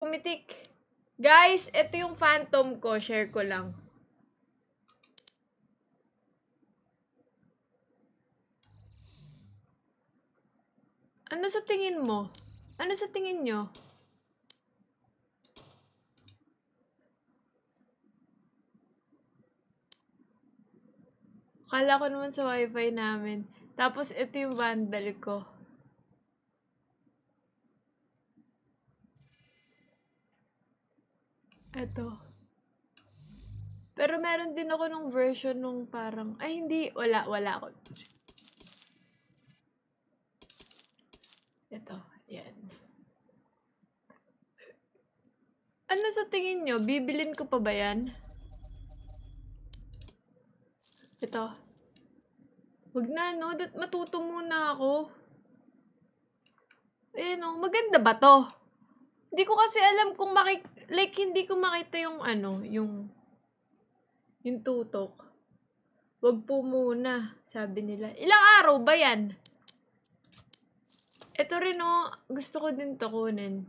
pumitik. Guys, ito yung phantom ko. Share ko lang. Ano sa tingin mo? Ano sa tingin nyo? Kala ko naman sa wifi namin. Tapos, ito yung vandal ko. Ito. Pero meron din ako nung version nung parang... Ay, hindi. Wala ako. Ito. Yan. Ano sa tingin nyo? Bibilin ko pa ba yan? Ito. Wag na, no? Matuto muna ako. Eh, no? Maganda ba to? Hindi ko kasi alam kung hindi ko makita yung ano, yung tutok. Wag po muna, sabi nila. Ilang araw ba yan? Ito rin, no? Gusto ko din to kunin.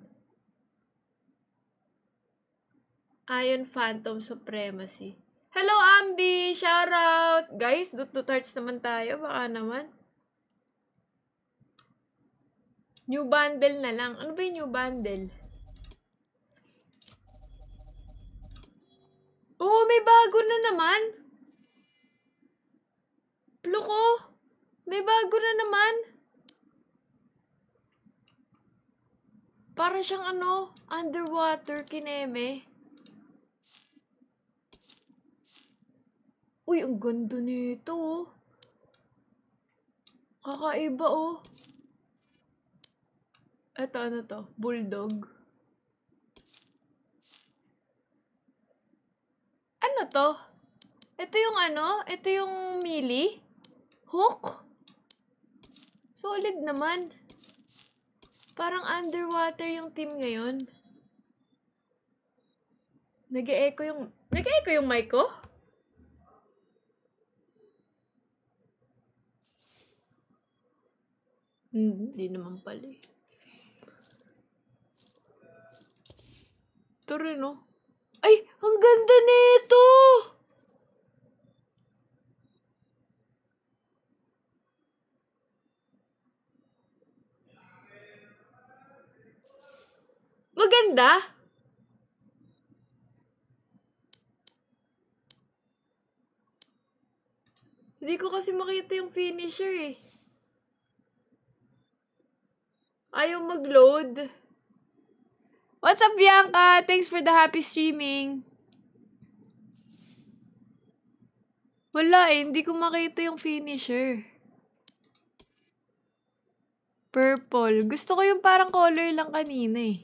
Iron Phantom Supremacy. Hello, Ambi! Shoutout! Guys, dut hearts naman tayo. Baka naman. New bundle na lang. Ano ba yung new bundle? Oh, may bago na naman. Ploko. May bago na naman. Para siyang ano, underwater kineme. Uy, ang ganda nito, oh. Kakaiba, oh. Ito, ano to? Bulldog. Ano to? Ito yung ano? Ito yung melee? Hook? Solid naman. Parang underwater yung team ngayon. Nag-e-echo yung mic ko? Hindi naman pala eh. Ito rin, oh. Ay! Ang ganda nito! Maganda? Hindi ko kasi makita yung finisher eh. Ayaw mag-load. What's up, Bianca? Thanks for the happy streaming. Wala eh, hindi ko makita yung finisher. Purple. Gusto ko yung parang color lang kanina eh.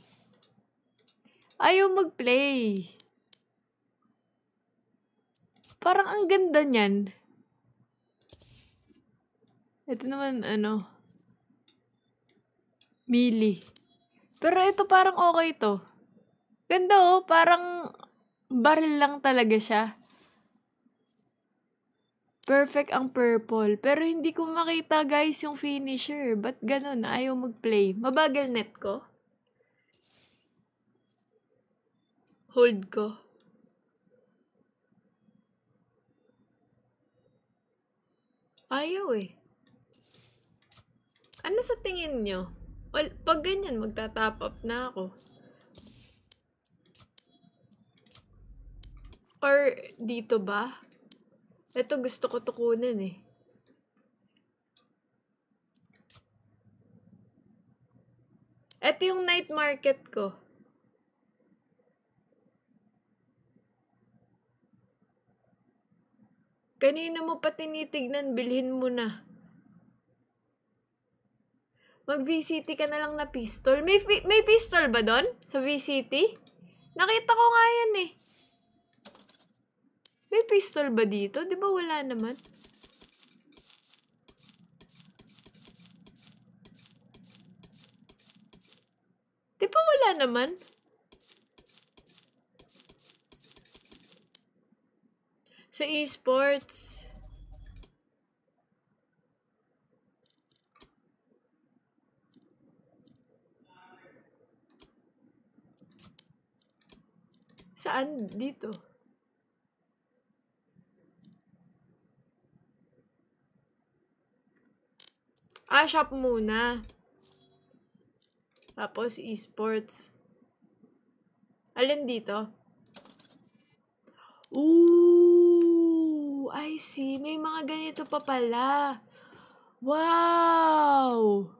Ayaw mag-play. Parang ang ganda niyan. Ito naman, ano, melee. Pero ito parang okay to. Ganda oh, parang baril lang talaga siya. Perfect ang purple. Pero hindi ko makita guys yung finisher. Ba't ganun? Ayaw mag-play. Mabagal net ko. Hold ko. Ayaw eh. Ano sa tingin nyo? Well, pag ganyan, magta-top up na ako. Or dito ba? Ito gusto ko tukunin eh. Ito yung night market ko. Kanina mo pa tinitignan, bilhin mo na. Mag-VCT ka na lang na pistol. May pistol ba doon? Sa VCT? Nakita ko nga yan eh. May pistol ba dito? Di ba wala naman? Di ba wala naman? Sa esports. Saan? Dito. Shop muna. Tapos, esports. Alin dito? Ooh! I see. May mga ganito pa pala. Wow!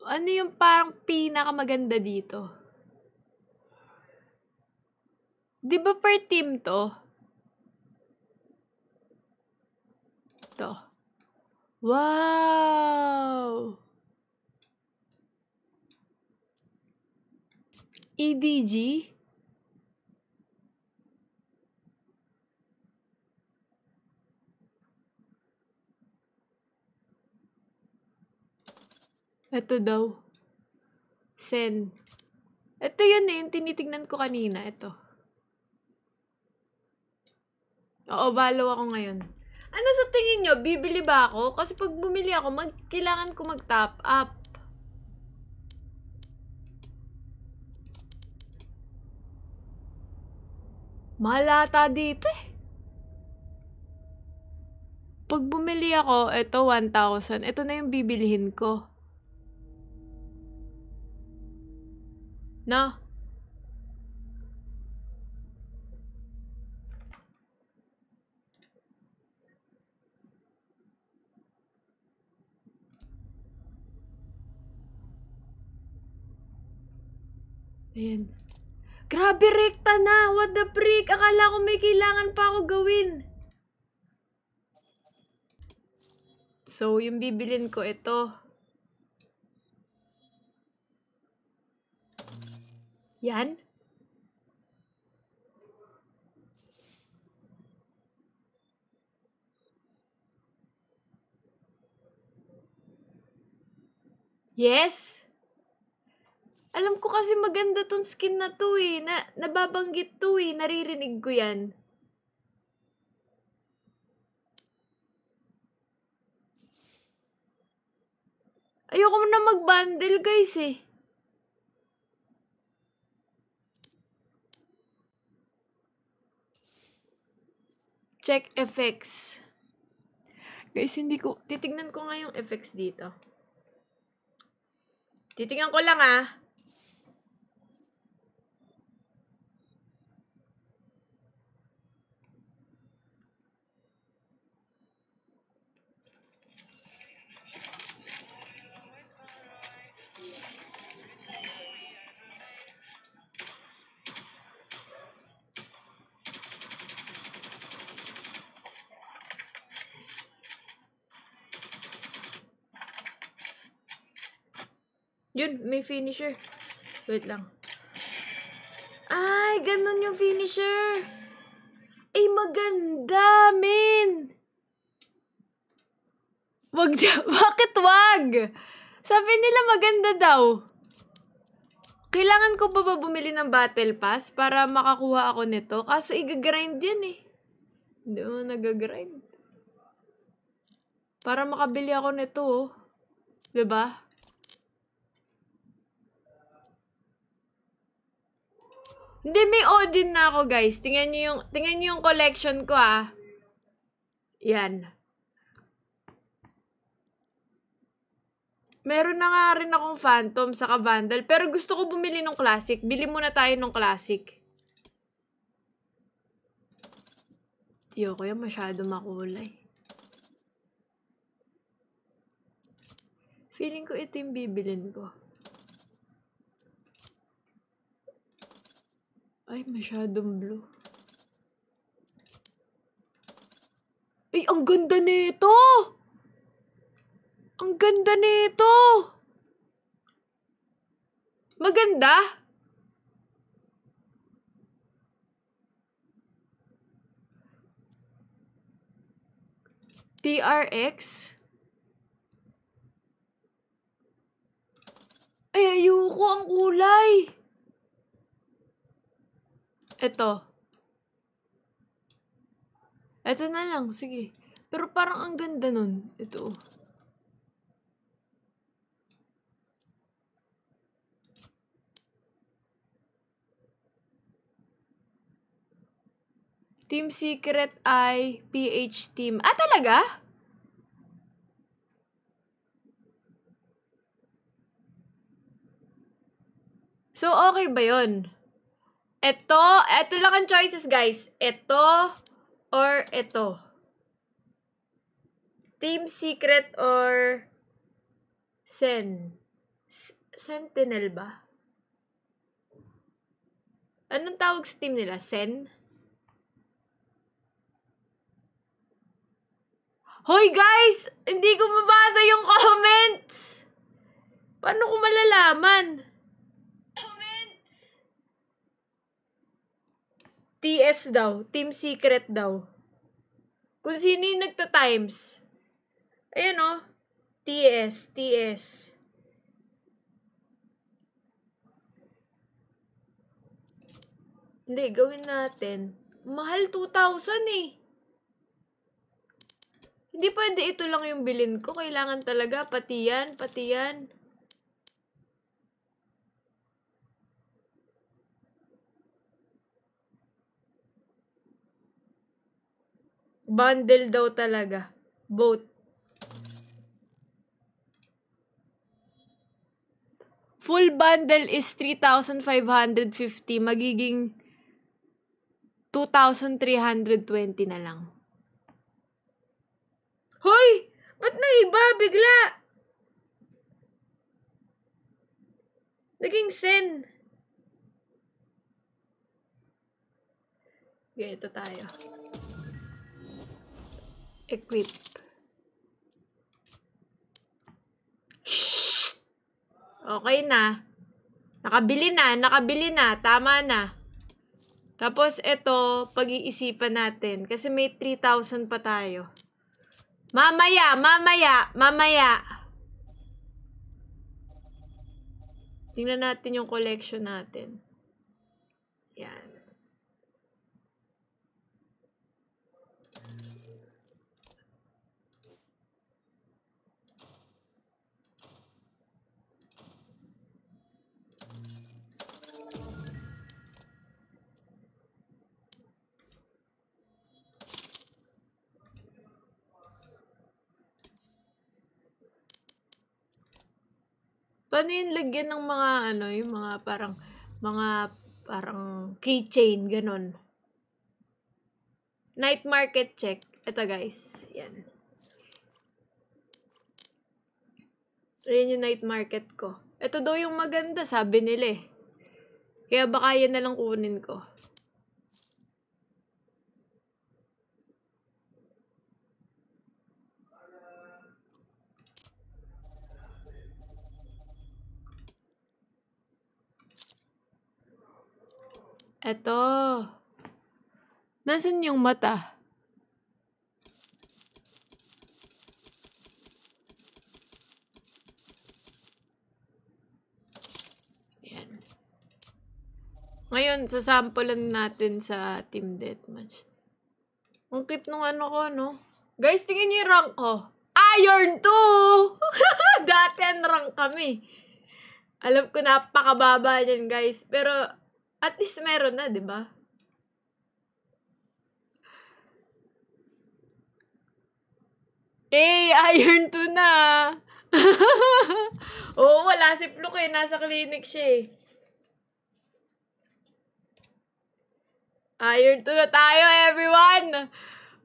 Ano yung parang pinakamaganda dito? Di ba per team to? To. Wow! EDG? Ito daw. Sen. Ito yun eh, yung tinitignan ko kanina. Ito. Oo, follow ako ngayon. Ano sa tingin nyo? Bibili ba ako? Kasi pag bumili ako, kailangan ko mag-top up. Malata dito eh. Pag bumili ako, ito 1,000. Ito na yung bibilihin ko. No? Ayan. Grabe, rekta na! What the freak? Akala ko may kailangan pa ako gawin. So, yung bibilin ko, ito. Yan? Yes? Alam ko kasi maganda tong skin na to eh. Nababanggit to eh. Naririnig ko yan. Ayoko na mag-bundle guys eh. Check effects. Guys, hindi ko... Titignan ko nga yung effects dito. Titignan ko lang ah. Yun, may finisher. Wait lang. Ay, ganun yung finisher. Ay, maganda, men. Bakit wag? Sabi nila maganda daw. Kailangan ko pa ba bumili ng battle pass para makakuha ako nito? Kaso i-grind yan eh. Hindi mo nag-grind. Para makabili ako nito oh. Diba? Hindi, may Odin na ako guys. Tingnan niyo yung collection ko ah. Yan. Meron na nga rin akong Phantom saka Vandal. Pero gusto ko bumili ng Classic. Bili muna tayo ng Classic. Tiyo ko yan masyado makulay. Feeling ko ito yung bibilin ko. Ay, masyadong blue. Ay, ang ganda nito! Ang ganda nito! Maganda? PRX? Ay, ayoko ang kulay. Ito. Eto na lang, sige. Pero parang ang ganda nun. Ito. Team Secret ay PH Team. Ah, talaga? So, okay ba yun? Ito lang ang choices, guys. Ito or ito. Team Secret or Sentinel ba? Anong tawag sa team nila? Sen? Hoy guys! Hindi ko mabasa yung comments! Paano ko malalaman? Comments! TS daw. Team Secret daw. Kung sino yung nagta-times. Ayan o. TS. Hindi, gawin natin. Mahal 2,000 eh. Hindi pwede ito lang yung bilin ko. Kailangan talaga. Pati yan. Bundle daw talaga. Both. Full bundle is 3,550. Magiging 2,320 na lang. Hoy! Ba't naiba bigla? Naging sen. Okay, ito tayo. Equip. Shhh! Okay na. Nakabili na. Tama na. Tapos, ito, pag-iisipan natin. Kasi may 3,000 pa tayo. Mamaya. Tingnan natin yung collection natin. Yan. Paano yung lagyan ng mga yung mga parang keychain, ganon. Night market check. Ito guys, yan. Ayan yung night market ko. Ito daw yung maganda, sabi nila eh. Kaya baka yan na lang kunin ko. Ito. Nasaan yung mata? Yan. Ngayon, sasampulan natin sa Team Deathmatch. Ang cute nung ko, no? Guys, tingin niyo yung rank ko. Iron 2! Dati ang rank kami. Alam ko, napakababa niyan, guys. Pero, at least meron na, di ba? Iron 2 na! Oo, wala si Pluk eh. Nasa clinic siya eh. Iron 2 na tayo, everyone!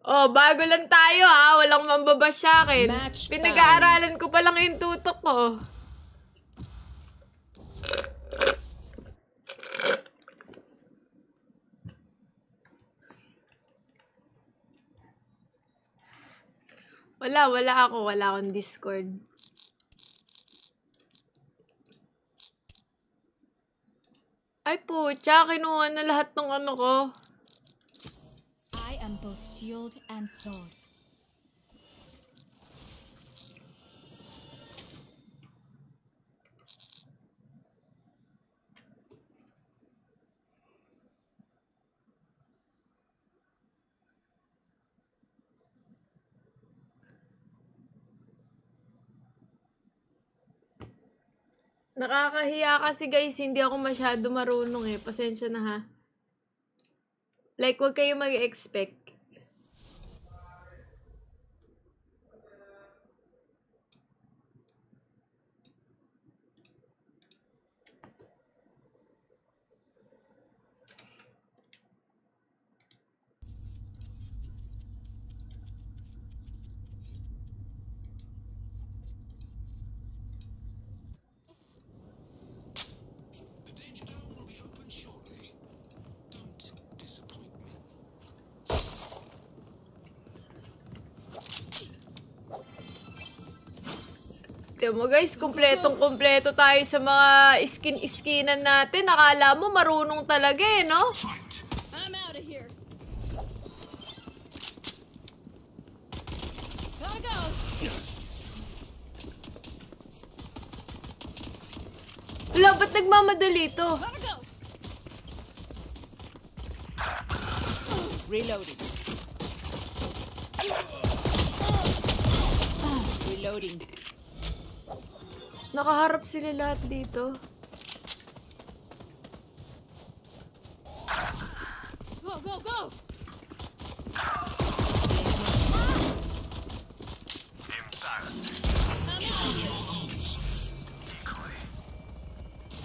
Oh, bago lang tayo ha. Walang mambabash sa akin. Pinag-aaralan ko pa lang yung tutok ko. Wala akong Discord. Ay putya, kinuha na lahat ng ko. I am both shield and sword. Nakakahiya kasi guys, hindi ako masyado marunong eh. Pasensya na ha. Like, huwag kayo mag-expect. Tignan mo guys, kumpletong-kumpleto tayo sa mga skin-skinan natin. Akala mo marunong talaga eh, no? I'm out of here. Gotta go. Wala, ba't nagmamadali to? Gotta go. Reloading. Reloading. Nakaharap sila lahat dito. Go, go, go.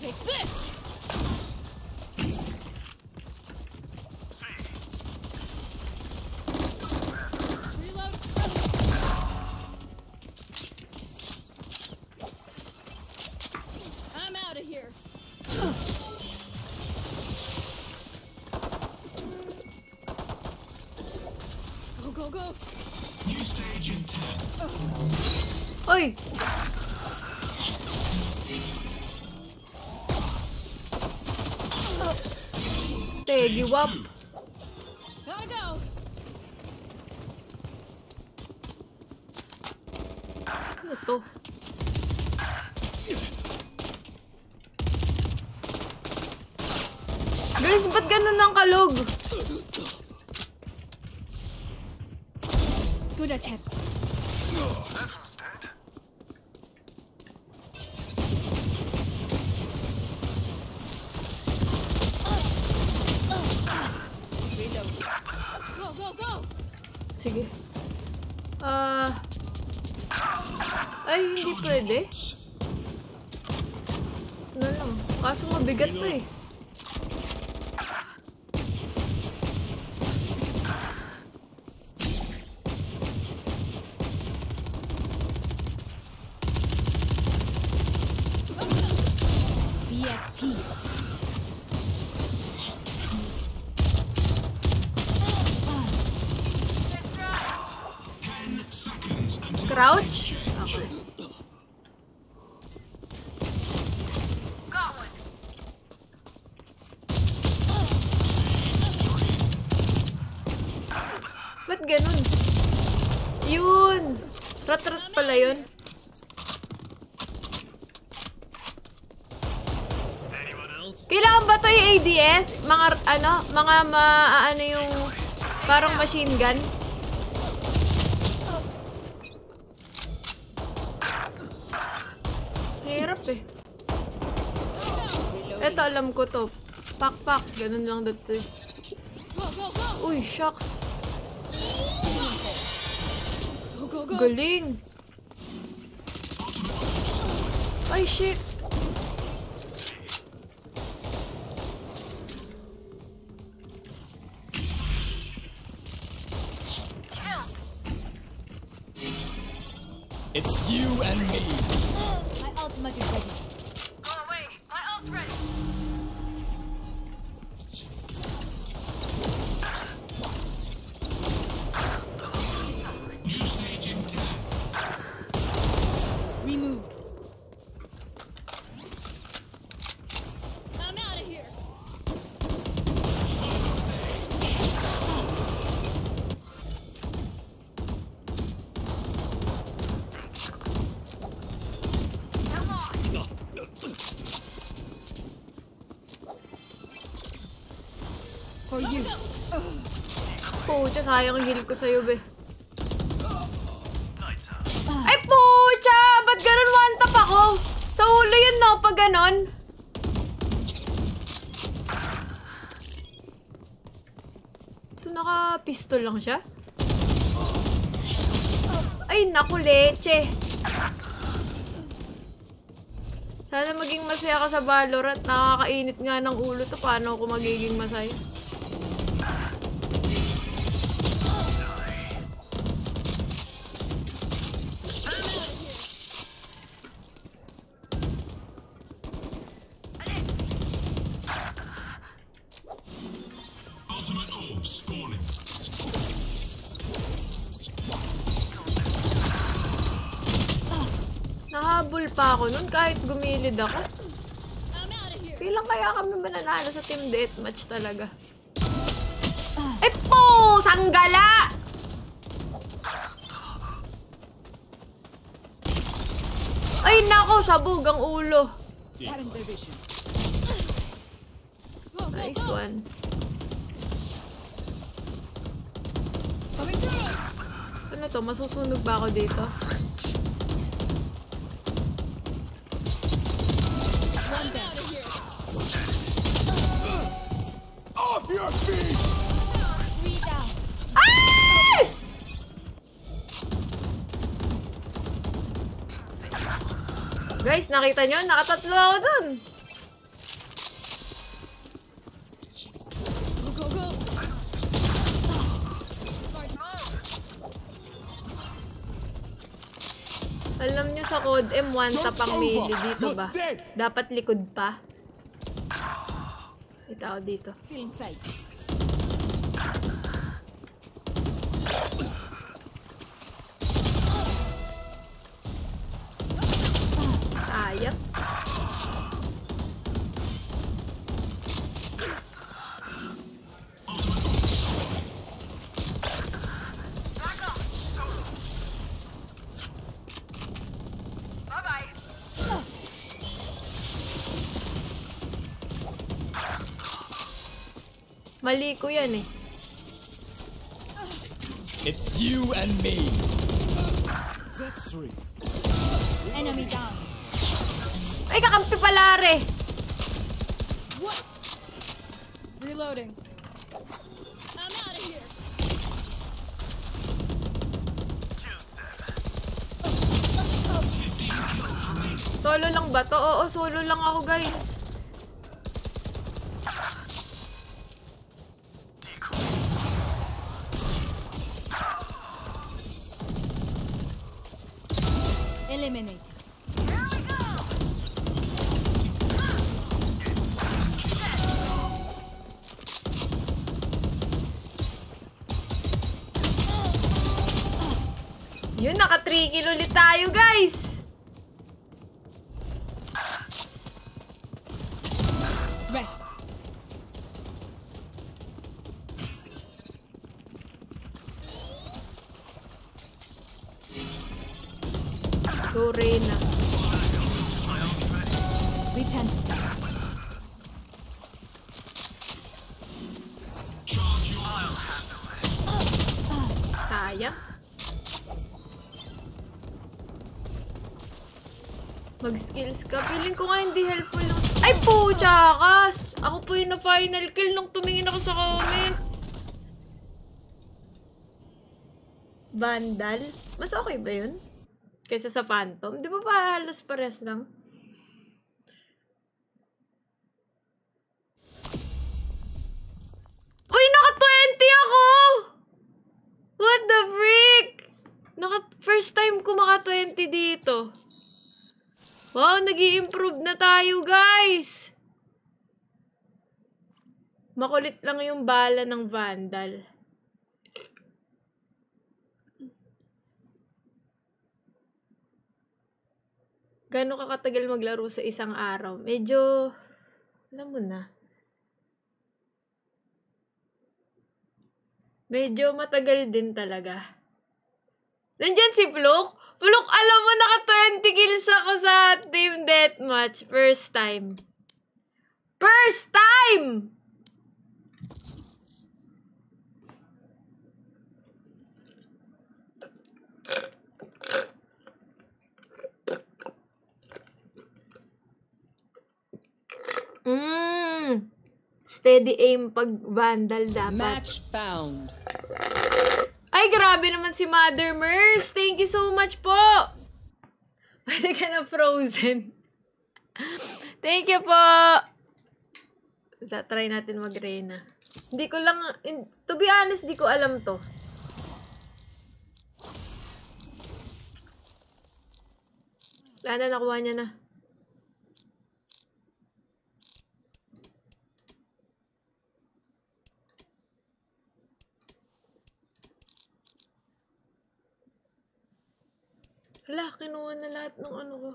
Take this. Reload. I'm out of here. Go, go, go. New stage in 10. Oy! Tegi wap. Gotta go. Ano to? Guys, ba't ganun ang kalog? Good attempt. Reload. Go, go, go. Sige. Ay, hindi pwede. Ito na lang. Kaso mabigat to eh. Be at peace. Crouch? Okay. Ba't ganun? Yun! Rat-rat pala yun. Kailangan ba to yung ADS? Mga, ano yung parang machine gun? Hirap eh. Eto, alam ko to. Pak-pak. Ganun lang dito eh. Go, go, go. Uy, shucks. Go, go, go. Galing. Ay, shit. It's you and me. My ultimate is ready. Go away! My ult's ready! New stage in 10. Remove. I'm out of here. Final stage. For you. Pucha, sayang ang heal ko sa'yo, be. Ay, pucha! Ba't ganun one tap ako? Sa ulo yun, no? Pag ganon. Ito, naka-pistol lang siya. Ay, naku, leche. Sana maging masaya ka sa Valorant. Nakakainit nga ng ulo to. Paano ako magiging masaya? Ultimate orb spawning. Nahabol pa ako nun kahit gumilid ako. I'm out of here. Kailan kaya kami mananalo sa team deathmatch talaga? Eh po! Sanggala! Ay nako! Sabog ang ulo. Nice one. Coming through. Ano to? Masusunog ba ako dito? One down. Out of here. Off your feet! 3 down. Ay! Guys, nakita nyo? Nakatatlo ako dun. Go, go, go. Alam nyo sa code M1 tapang melee dito ba? Dapat likod pa. Kita ako dito. Sayang. Bye-bye. Mali ko yan eh. It's you and me. Enemy down. Ay, kakampi pala re. What? Reloading. I'm out of here. Solo lang ba to? Oo, solo lang ako guys. Eliminate. Yun, naka 3 kill ulit tayo guys. Rest. Go Reyna. We tend to die. Sayang. Mag-skills ka. Feeling ko nga hindi helpful lang. Ay, puchakas! Ako po yung na-final kill nung tumingin ako sa comment. Vandal? Mas okay ba yun? Kaysa sa Phantom? Di ba pa halos pares lang? Uy, naka-20 ako! What the freak? First time ko maka-20 dito. Wow, nag-i-improve na tayo, guys! Makulit lang yung bala ng Vandal. Gano'n ka katagal maglaro sa isang araw? Medyo, alam mo na. Medyo matagal din talaga. Nandyan si Pluk. Pluk, alam mo, naka-20 kills ako sa team deathmatch. First time. First time! Steady aim pag Vandal dapat. Match found. Ay, grabe naman si Mother Mers. Thank you so much po. Pwede ka na frozen. Thank you po. Try natin mag-Reyna. Hindi ko lang, to be honest, di ko alam to. Wala na, nakuha niya na. Wala, kinuha na lahat ng ano ko.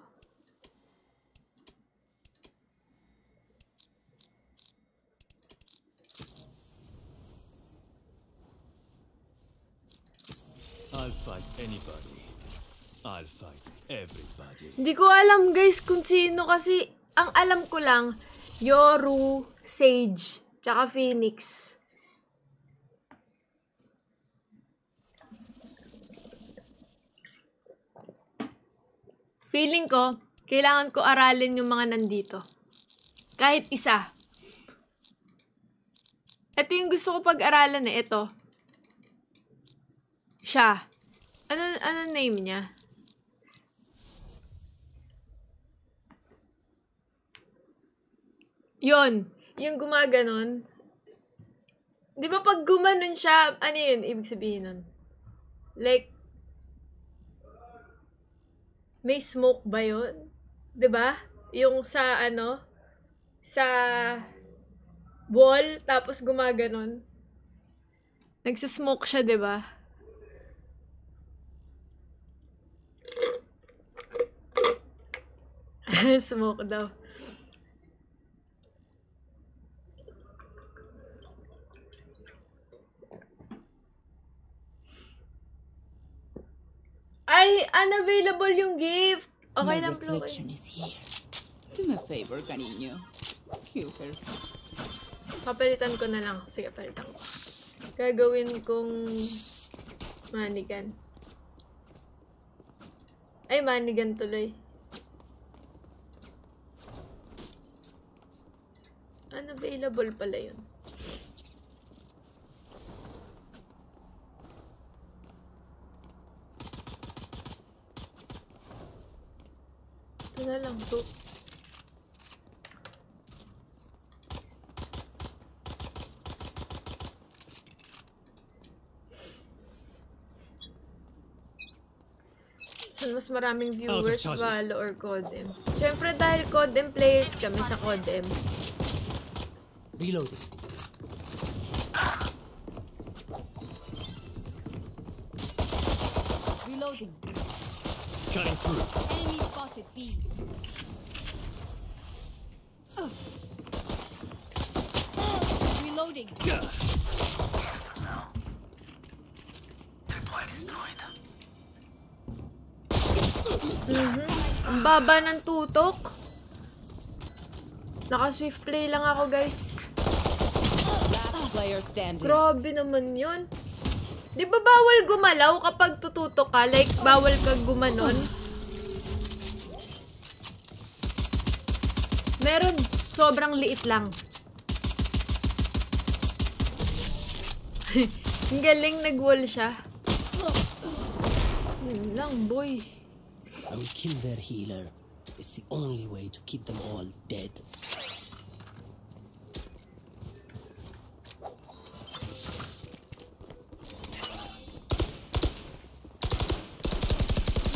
I'll fight anybody. I'll fight everybody. Hindi ko alam guys kung sino kasi ang alam ko lang Yoru, Sage, tsaka Phoenix. Feeling ko, kailangan ko aralin yung mga nandito. Kahit isa. Ito yung gusto ko pag-aralan eh. Ito. Siya. Ano name niya? Yon. Yung gumaganon. Di ba pag gumanon siya, ano yun? Ibig sabihin nun? Like, may smoke ba yun? Di ba? Yung sa ano? Sa wall, tapos gumaganon. Nagsismoke siya, di ba? Smoke daw. Ay, unavailable yung gift. Okay lang, Chloe. Reflection is here. Do me a favor, cariño. Kill her. Papalitan ko na lang. Sige, palitan ko. Gagawin kong manigan. Ay, manigan tuloy. Unavailable pala yun. Ito na lang to. So, mas maraming viewers, Valo or Codem. Siyempre dahil Codem players kami sa Codem. Reloading. Reloading. Cutting through. Enemy spotted B. Reloading. Ang baba ng tutok. Naka-swift play lang ako, guys. Last player standing. Grabe naman yun. Di ba bawal gumalaw kapag tututok ka? Like, bawal ka gumanon? Meron, sobrang liit lang. Ang galing, nag-wall siya. Yun lang, boy. I will kill their healer. It's the only way to keep them all dead.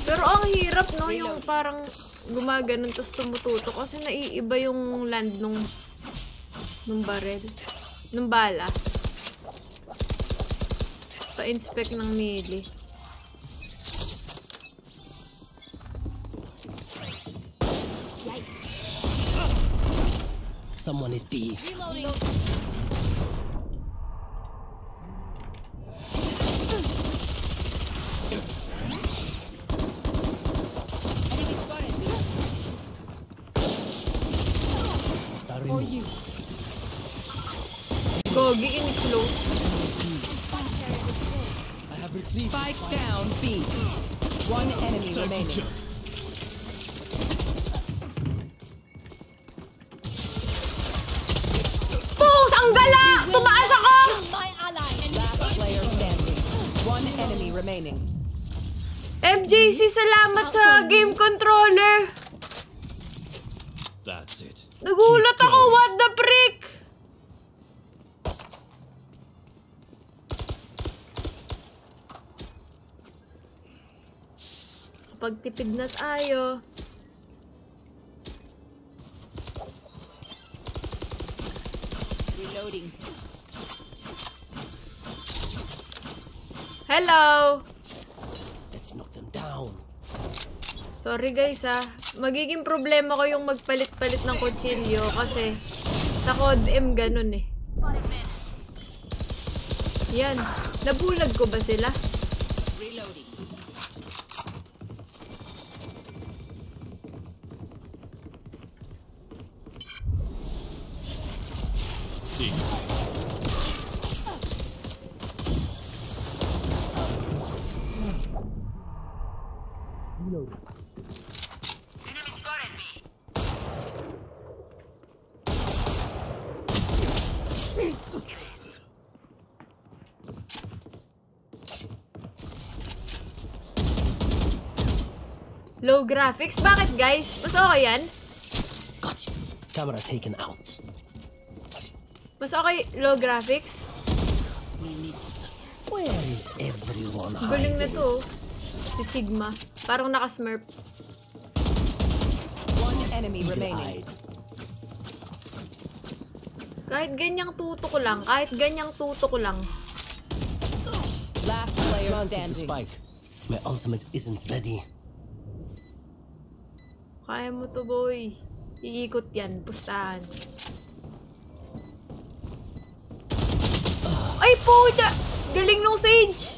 Pero ang hirap, no? Yung parang gumaganon tapos tumututok. Kasi naiiba yung land nung barrel. Nung bala. Pa-inspect ng melee. Someone is B. Reloading. Enemy spotted. Star For removed. you. Gogi, in-slow. I have retrieved Spike down B. One enemy time to remaining. jump. Pus! Ang tumaas ako! Kill my ally. Last player standing. One enemy remaining. MJC, salamat sa game controller. That's it. Nagulat Keep ako, going. what the frick? Pagtipid na tayo. Reloading. Hello! Let's knock them down. Sorry guys magiging problema ko yung magpalit-palit ng kutsilyo kasi sa COD M ganun eh. Yan. Nabulag ko ba sila? Reloading. See. Enemy spotted me. Low graphics? Bakit guys? Mas okay yan? Got you. Camera taken out. Mas okay low graphics? Where is everyone Galing na hiding? to. Si Sigma. Parang naka-smurf. One enemy Eagle remaining. eyed. Kahit ganyang tuto ko lang. Kahit ganyang tuto ko lang. Last player Planted the standing. spike. My ultimate isn't ready. Kaya mo to boy. Iikot yan. Pustahan. Ay puta! Galing nung Sage!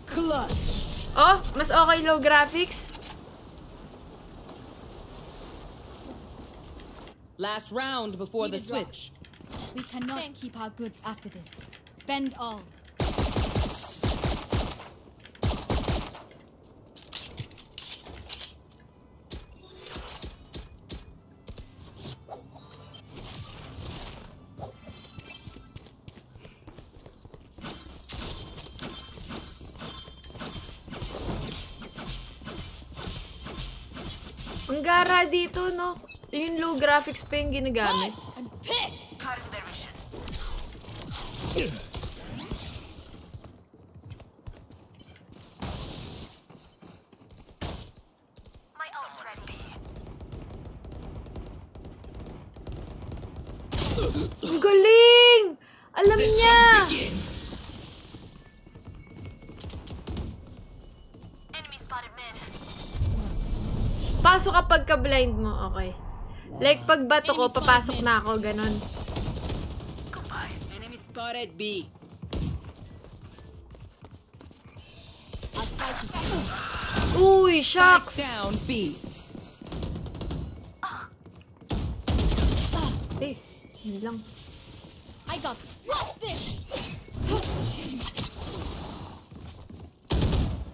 Clutch. Oh, mas okay low graphics? Last round before the Need a drop. switch. We cannot keep our goods after this. Spend all. Ang gara dito, no? Yung low graphics pa yung ginagamit. I'm pissed! Cutting their vision. My ult's ready. Ang galing! Alam niya! Enemy spotted mid. Pasok kapag ka-blind mo, okay. Like, pag bato ko, papasok na ako, ganun. Enemy spotted B. Our spike is Uy, shucks! Down B. Eh, yun lang. I got this. What's this?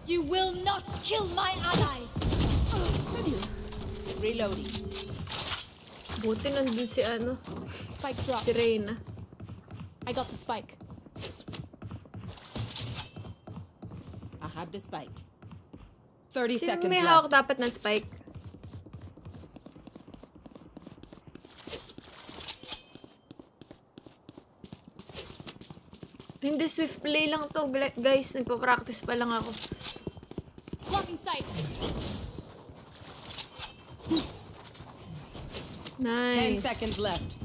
You will not kill my allies! Reloading. Buti nandun si ano, Spike drop. si Reyna. I got the spike. I have the spike. 30 Sino seconds may left. hawak dapat ng spike? Hindi, swift play lang to, guys. Nagpa-practice pa lang ako. Blocking sight. 10 Nice. seconds left.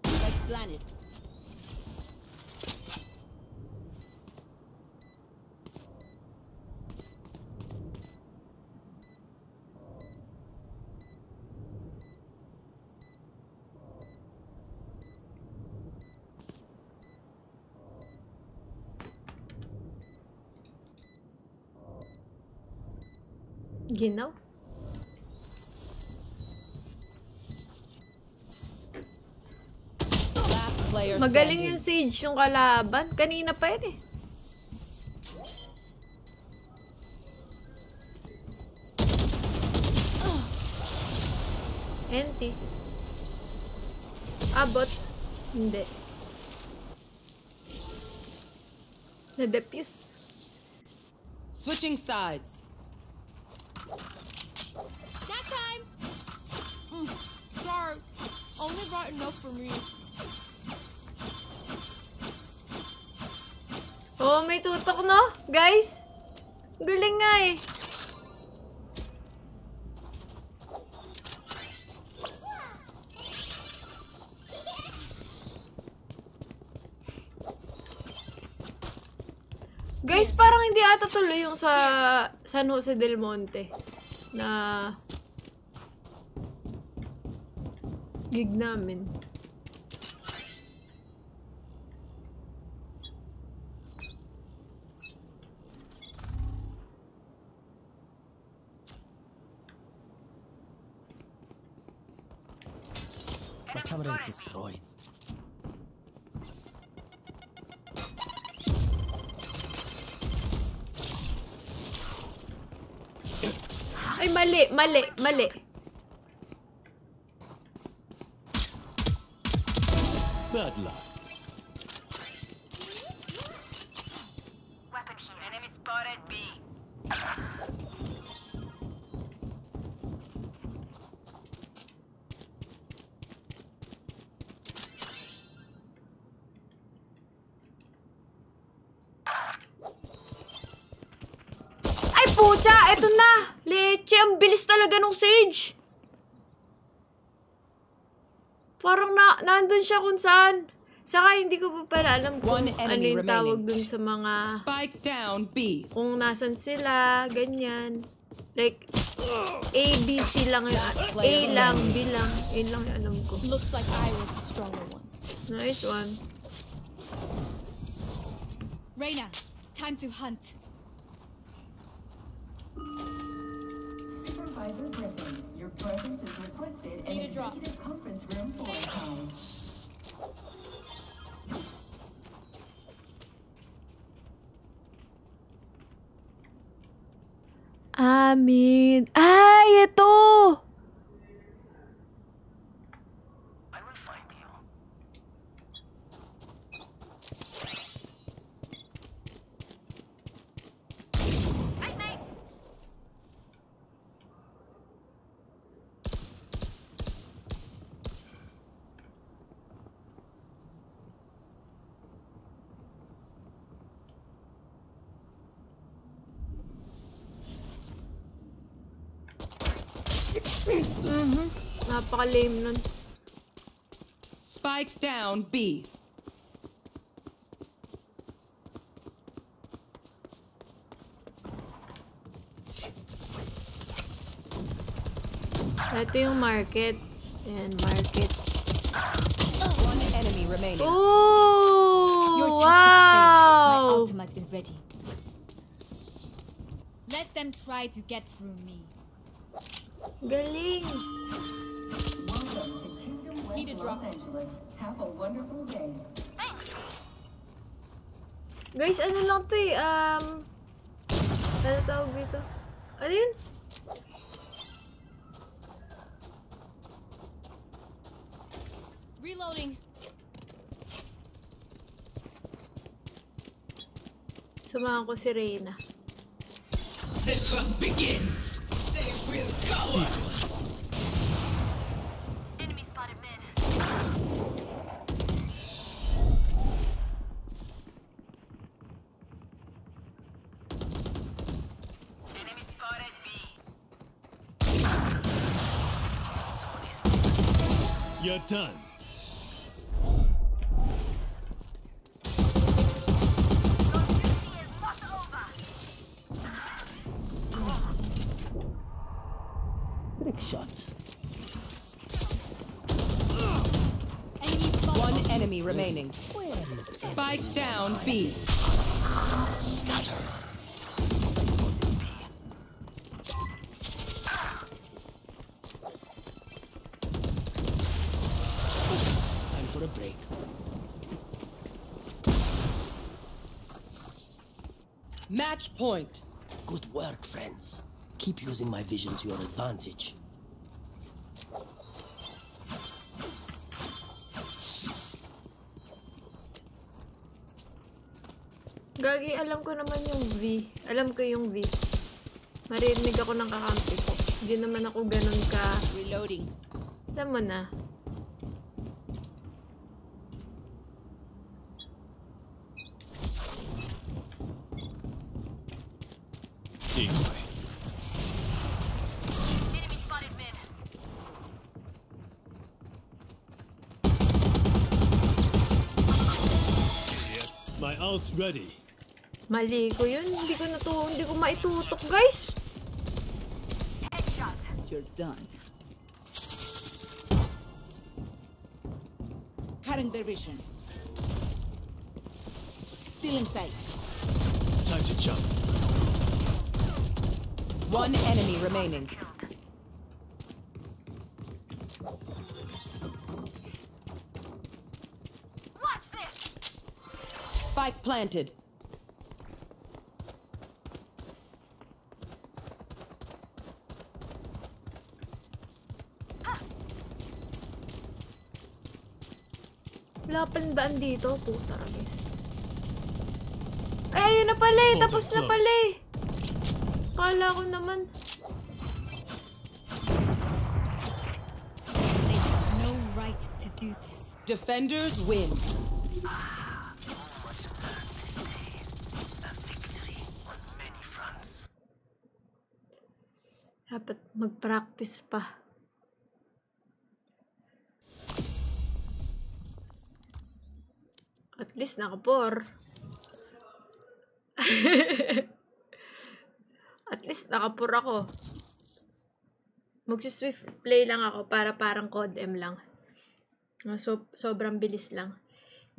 Spike planted. Ginaw? Last player Magaling standing. yung Sage yung kalaban. Kanina pa yun eh. Enti. Abot. Hindi. Na-defuse. Switching sides. Snack time! Sorry. Only brought enough for me. Oh, may tutok, no? Guys? Galing nga eh. Guys, parang hindi ata tuloy yung sa San Jose del Monte na gig namin. My camera is destroyed. Ay, mali, mali, mali. Bad luck. Weapon here. Enemy spotted B. Ay, pucha! Eto na! Leche, ang bilis talaga nung Sage! Parang nandun siya kung saan. Saka hindi ko pa pala alam kung One ano enemy yung tawag remaining. dun sa mga... Spike down B. Kung nasan sila, ganyan. Like, A, B, C lang yun. A lang, B lang. A lang yung alam ko. Looks like I was the stronger one. Nice one. Reina, time to hunt. Supervisor Griffin, your presence is requested in Need a drop. executive conference room for time. Amin. Ay, ito! I will find you. Night night. Napaka-lame nun. Spike down B. Ito yung market. Ayan, market. One enemy remaining. Your Oh! tactics failed. My Wow! ultimate is ready. Let them try to get through me. Galing! Welcome to Kingdom Need a West drop. Los Angeles. Have a wonderful day. Guys, ano lang to eh, ano tawag dito? Ano yun? Reloading. Samahan ko si Reyna. The hunt begins. They will cower. Enemy spotted mid. Enemy spotted B. You're done. Duty is not over. Trick shots. Enemy spotted. One enemy remaining. Where is it? Spike down B. Scatter. Time for a break. Match point. Good work, friends. Keep using my vision to your advantage. Gagi, alam ko naman yung V. Alam ko yung V. Marinig ako ng kakampi ko. Hindi naman ako ganun ka... Reloading. Alam mo na. Decoy. Enemy spotted mid. Idiot. My ult's ready. Mali ko yun. Hindi ko maitutok, guys. Headshot. You're done. Cutting their vision. Still in sight. Time to jump. One enemy remaining. Watch this. Spike planted. Wala palang daan dito. Puta, guys. Ay, ayun na pala eh. Portal Tapos na closed. pala eh. Kala ko naman. They have no right to do this. Defenders win. Dapat mag-practice pa. At least nakapor. At least nakapor ako. Magsi-swift play lang ako para parang Code M lang. Sobrang bilis lang.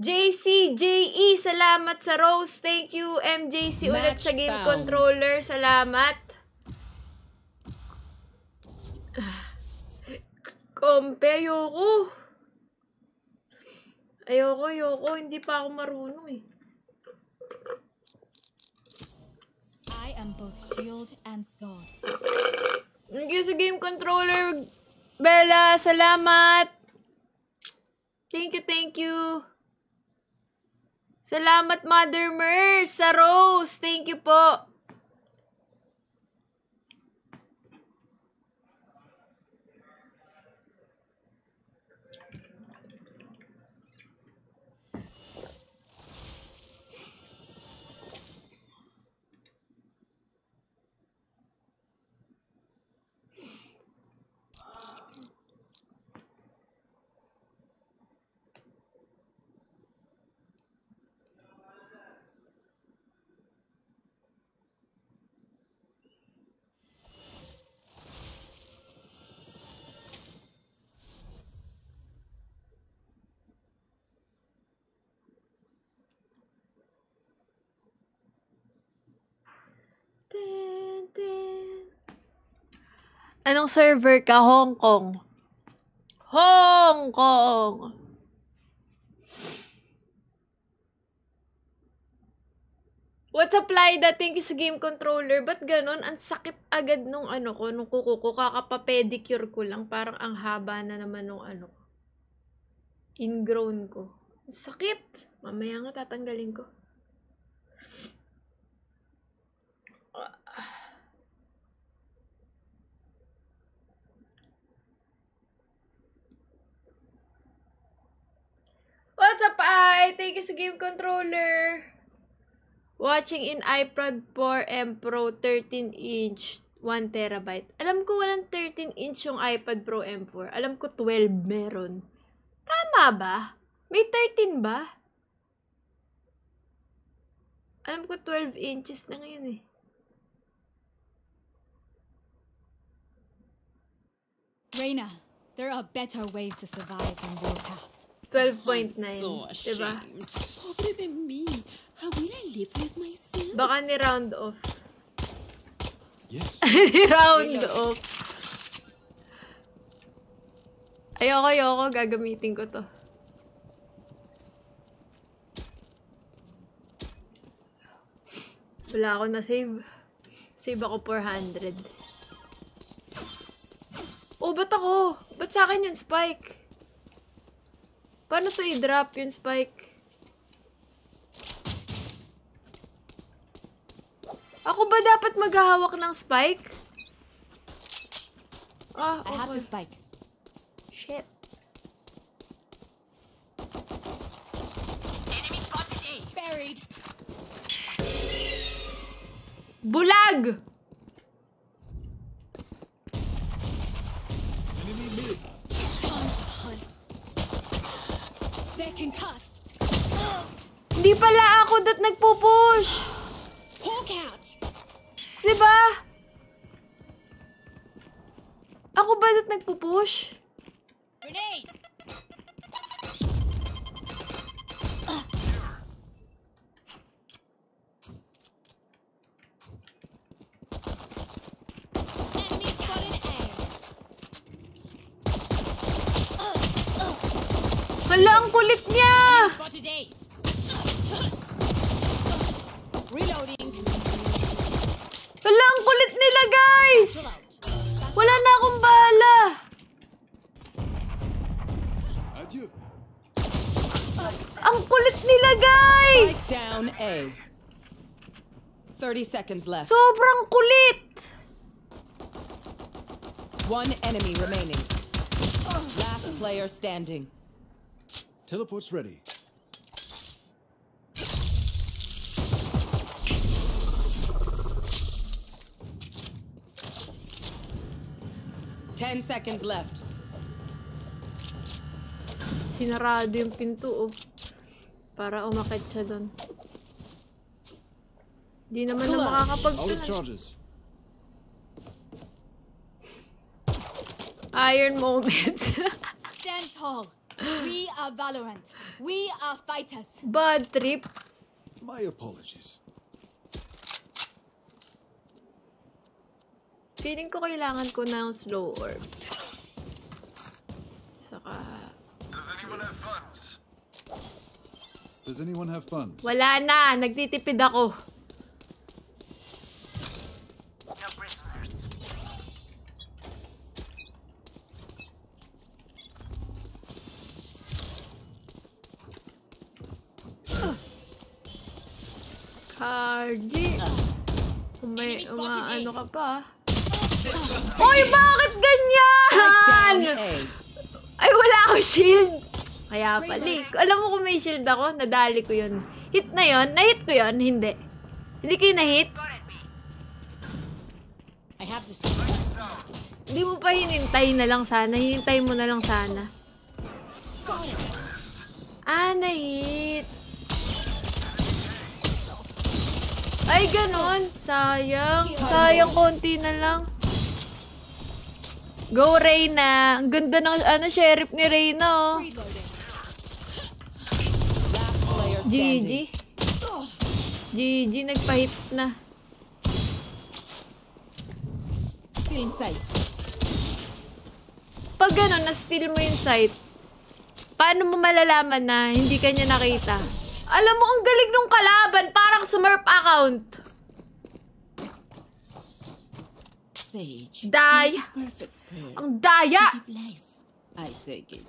JC, JE, salamat sa rose. Thank you, MJC, ulit Match sa game found. controller. Salamat. Kompe, ayoko. Ayoko. Hindi pa ako marunong eh. I am both shield and sword. Thank you sa game controller, Bella. Salamat. Thank you. Salamat, Mother Merce, sa rose. Thank you po. Anong server ka? Hong Kong. Hong Kong! What's up, Lyda? Thank you sa game controller. Ba't ganon? Ang sakit agad nung nung kuko ko. Kakapa-pedicure ko lang. Parang ang haba na naman nung ingrown ko. Ang sakit! Mamaya nga tatanggalin ko. What's up, I? Thank you sa game controller. Watching in iPad 4M Pro 13-inch 1 terabyte. Alam ko walang 13-inch yung iPad Pro M4. Alam ko 12 meron. Tama ba? May 13 ba? Alam ko 12 inches na ngayon eh. Reina, there are better ways to survive than Warpath. 12.9. So Diba? ashamed. Pobre de me. How will I live with myself? Baka ni-round off. Yes. Round off. Ayoko. Gagamitin ko to. Wala ako na save. Save ako 400. Oh, ba't ako? Ba't sa akin yung spike? Paano to i-drop yung spike? Ako ba dapat maghahawak ng spike? Ah, I have the okay. spike. Shit. Enemy spotted A. Buried. Bulag! Enemy mid. Hunt. They're concussed. Hindi pala ako dat nagpupush. Hawk out. Diba? Ako ba dat nagpupush? Grenade. Enemy spotted A. Hala, ang kulit niya! Spotted A. Reloading. Hala, ang kulit nila, guys! Wala na akong bala. Adieu. Ang kulit nila, guys! Spike down A. 30 seconds left. Sobrang kulit! One enemy remaining. Last player standing. Teleport's ready. Ten seconds left. Sinarado yung pinto, oh. Para umakit siya doon. Di naman na Out of makakapagtunan. charges. Iron moments. Stand tall. We are Valorant. We are fighters. Bad trip. My apologies. Feeling ko kailangan ko ng slow orb. Saka... Does anyone have funds? Wala na! Nagtitipid ako. No prisoners. Cardi. Ano ka pa? Uy, bakit ganyan? Down A. Ay, wala akong shield. Kaya pala. Alam mo kung may shield ako, nadali ko yun. Hit na yun? Na-hit ko yun? Hindi. Hindi kayo na-hit? Spotted B. I have this. Hindi mo pa hinintay na lang sana. Hinintay mo na lang sana. Ah, na-hit. Ay, ganun. Sayang. Sayang, konti na lang. Go, Reyna. Ang ganda ng sheriff ni Reyna, oh. Reloading. Last player standing. GG. GG, nagpahit na. Still in sight. Pag gano'n, na-steal mo yung site, paano mo malalaman na hindi ka niya nakita? Alam mo, ang galing nung kalaban. Parang Smurf account. Sage. Daya. Perfect prayer. Ang daya. Give life. I take it.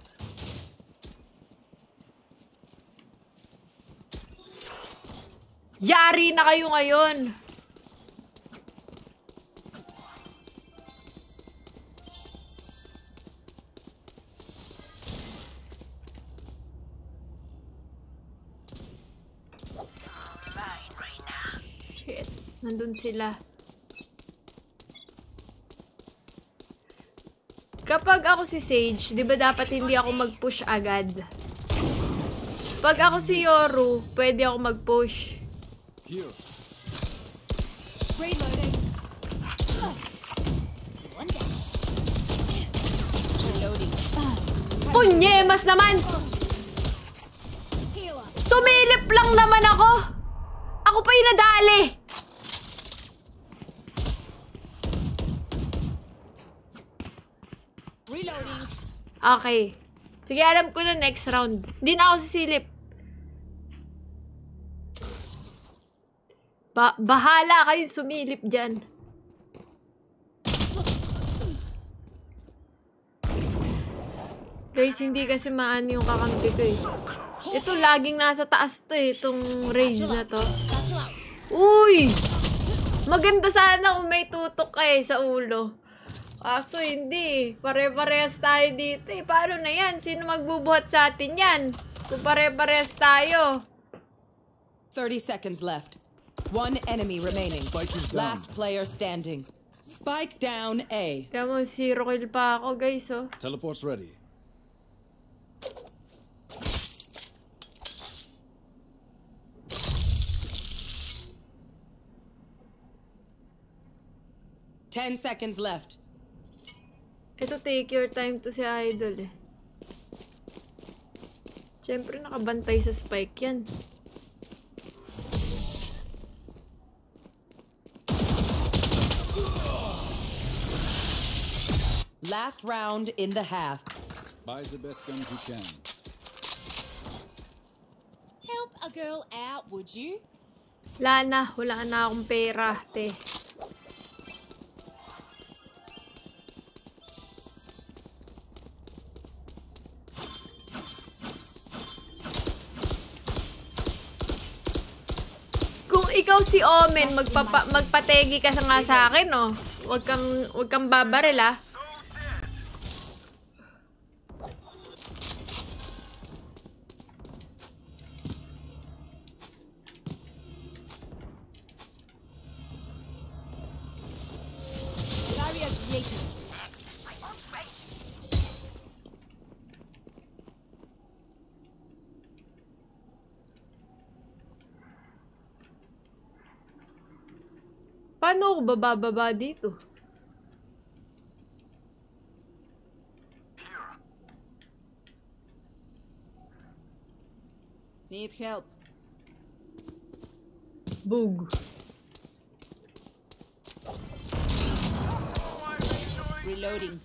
Yari na kayo ngayon. Shit. Nandun sila. Kapag ako si Sage, di ba dapat hindi ako mag-push agad? Pag ako si Yoru, pwede ako mag-push. Here. Reloading. Reloading. Punyemas naman! Healer. Sumilip lang naman ako! Ako pa yung nadali! Reloading. Okay. Sige, alam ko na next round. Hindi na ako sisilip. Bahala kayo sumilip dyan. Guys, hindi kasi maano yung kakampi ko eh. Ito, laging nasa taas to eh. Itong rage na to. Battle out. Uy! Maganda sana kung may tutok sa ulo. Kaso hindi. Pare-parehas tayo dito eh. Paano na yan? Sino magbubuhat sa atin yan? Kung pare-parehas tayo. 30 seconds left. One enemy remaining. Spike is down. Last player standing. Spike down A. Kaya mo, 0 kill pa ako guys oh. Teleport's ready. Ten seconds left. Ito, take your time to si Idol eh. Siyempre nakabantay sa spike yan. Last round in the half. Buy the best guns you can. Help a girl out, would you? Wala na akong pera, te. Kung ikaw si Omen, magpategi ka nga sa akin, oh. Huwag kang babaril, ah. Barrier created. Paano ako bababa dito? Need help. Boog. Reloading.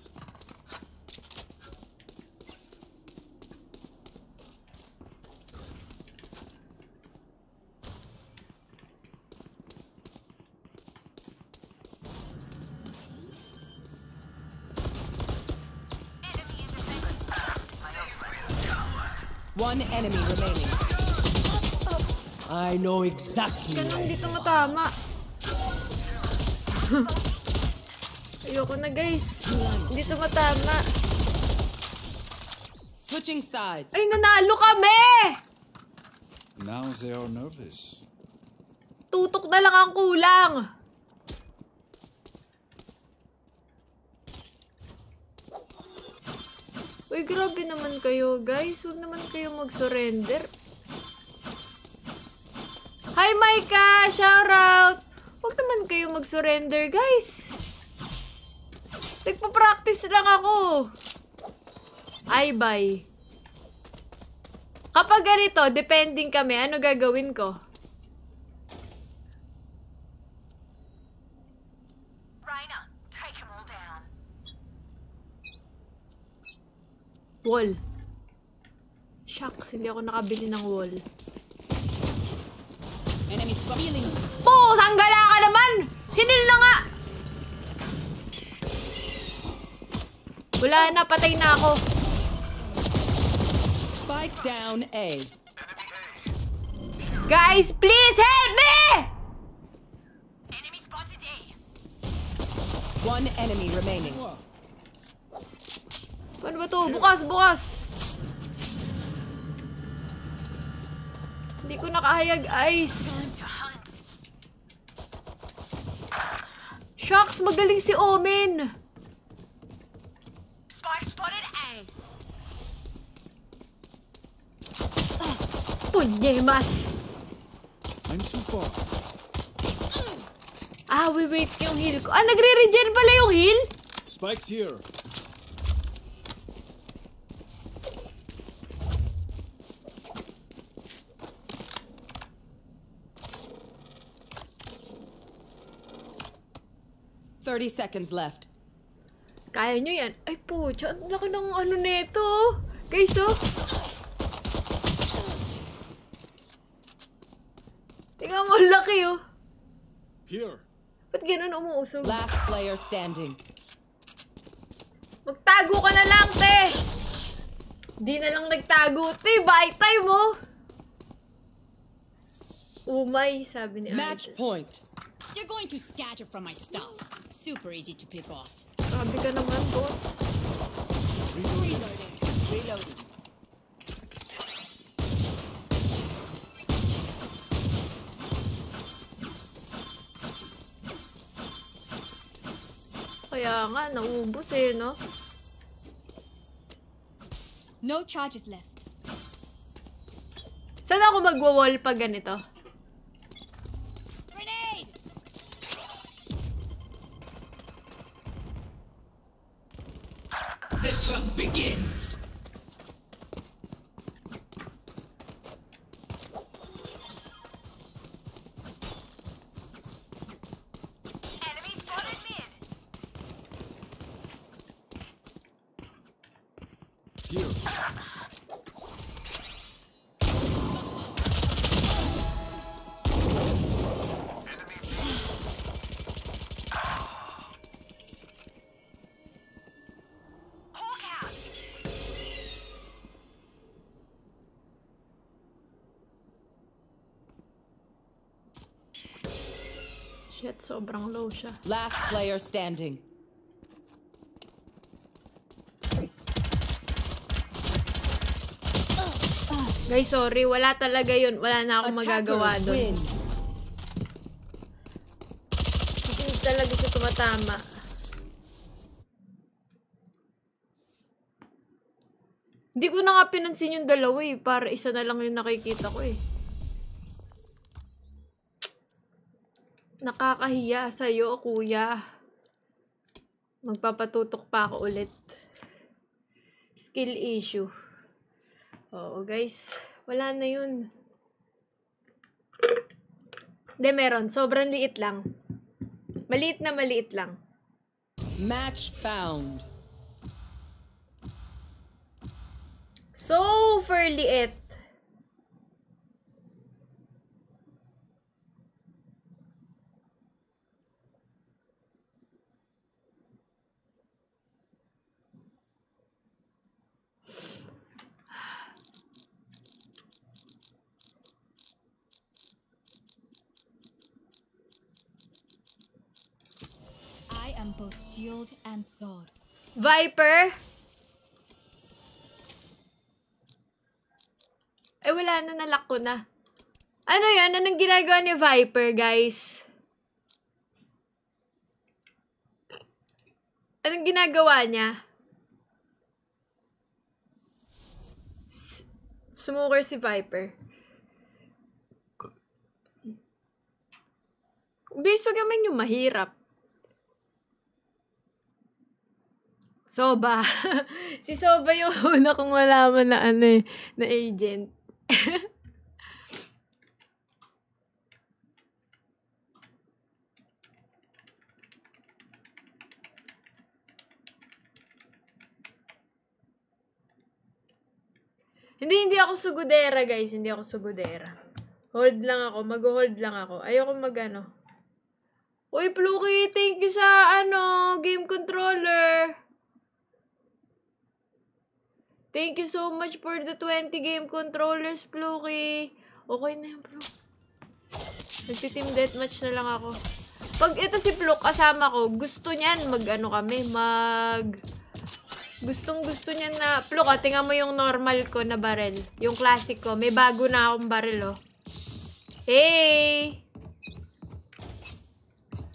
One enemy remaining. I know exactly Ganun where dito you are. matama. Ayoko na guys. Dito matama. Switching sides. Ay, nanalo kami! Now they are nervous. Tutok na lang ang kulang. Uy, grabe naman kayo, guys. Huwag naman kayo mag-surrender. Hi, Micah! Shoutout! Huwag naman kayo mag-surrender, guys. Nagpa-practice lang ako. Ay, bye. Kapag ganito, depending kami, ano gagawin ko? Reina, take them all down. Wall. Shucks, hindi ako nakabili ng wall. Enemies feeling. Boss, ang gala ka naman! Hinil na nga! Wala na, patay na ako. Spike down A. Guys, please help me! Enemy spotted A. One enemy remaining. Paano ba to? Bukas, bukas! Hindi ko nakahayag ice. To hunt. Shucks, magaling si Omen. Spike spotted A. Punyemas. I'm too far. Ah, wait yung heal ko. Ah, nagre-regen pala yung heal? Spike's here. $30 seconds left. Kaya nyo yan. Ay, pucha. Ang laki ng ano neto. Guys, oh. Tingnan mo, ang laki, oh. Here. Ba't ganun umuusog? Last player standing. Magtago ka na lang, te! Di na lang nagtago, te. Bye time, oh. Umay, sabi ni Match Idol. point. You're going to scatter from my stuff. Super easy to pick off. Sabi ka naman, boss. Reloading. Reloading. Kaya nga, naubos eh, no? No charges left. Saan ako magwa-wall pag ganito? Grenade! The hunt begins. Enemy spotted mid. Here. Hawk out. Shit, sobrang low siya. Last player standing. Guys, sorry. Wala talaga yun. Wala na akong magagawa Attackers doon. win. Kasi hindi talaga siya tumatama. Hindi ko na nga pinansin yung dalawa eh. Para isa na lang yung nakikita ko eh. Nakakahiya sa'yo, kuya. Magpapatutok pa ako ulit. Skill issue. Oo, guys. Wala na yun. Hindi, meron. Sobrang liit lang. Maliit na maliit lang. Match found. Super liit. I am both shield and sword. Viper? Eh, wala na, nalock ko na. Ano yan? Anong ginagawa ni Viper, guys? Anong ginagawa niya? Smoker si Viper. Bis, wag naman yung mahirap. Soba. Si Soba yung una kong malaman na ano eh, na agent. Hindi ako sugudera, guys. Hindi ako sugudera. Hold lang ako. Mag-hold lang ako. Ayoko mag-ano. Uy, Pluki, thank you sa, game controller. Thank you so much for the 20 game controllers, Pluki. Okay na yan, bro. Nagtitim deathmatch na lang ako. Pag ito si Pluk, kasama ko, gusto niyan, Gustong-gusto niya na, Pluk, tingnan mo yung normal ko na barrel. Yung classic ko. May bago na akong barrel, oh. Hey!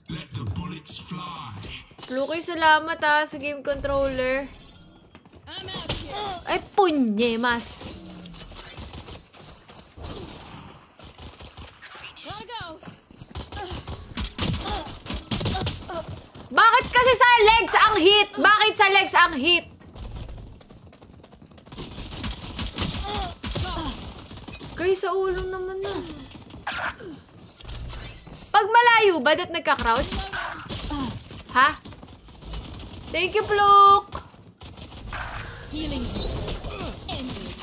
Let the bullets fly. Pluki, salamat sa game controller. I'm out here. Ay, punye, mas. Gotta go. Bakit kasi sa legs ang hit? Bakit sa legs ang hit? Guys, sa ulo naman na. Pag malayo ba, dat nagka-crouch? Ha? Thank you, Pluk! Healing. Ended.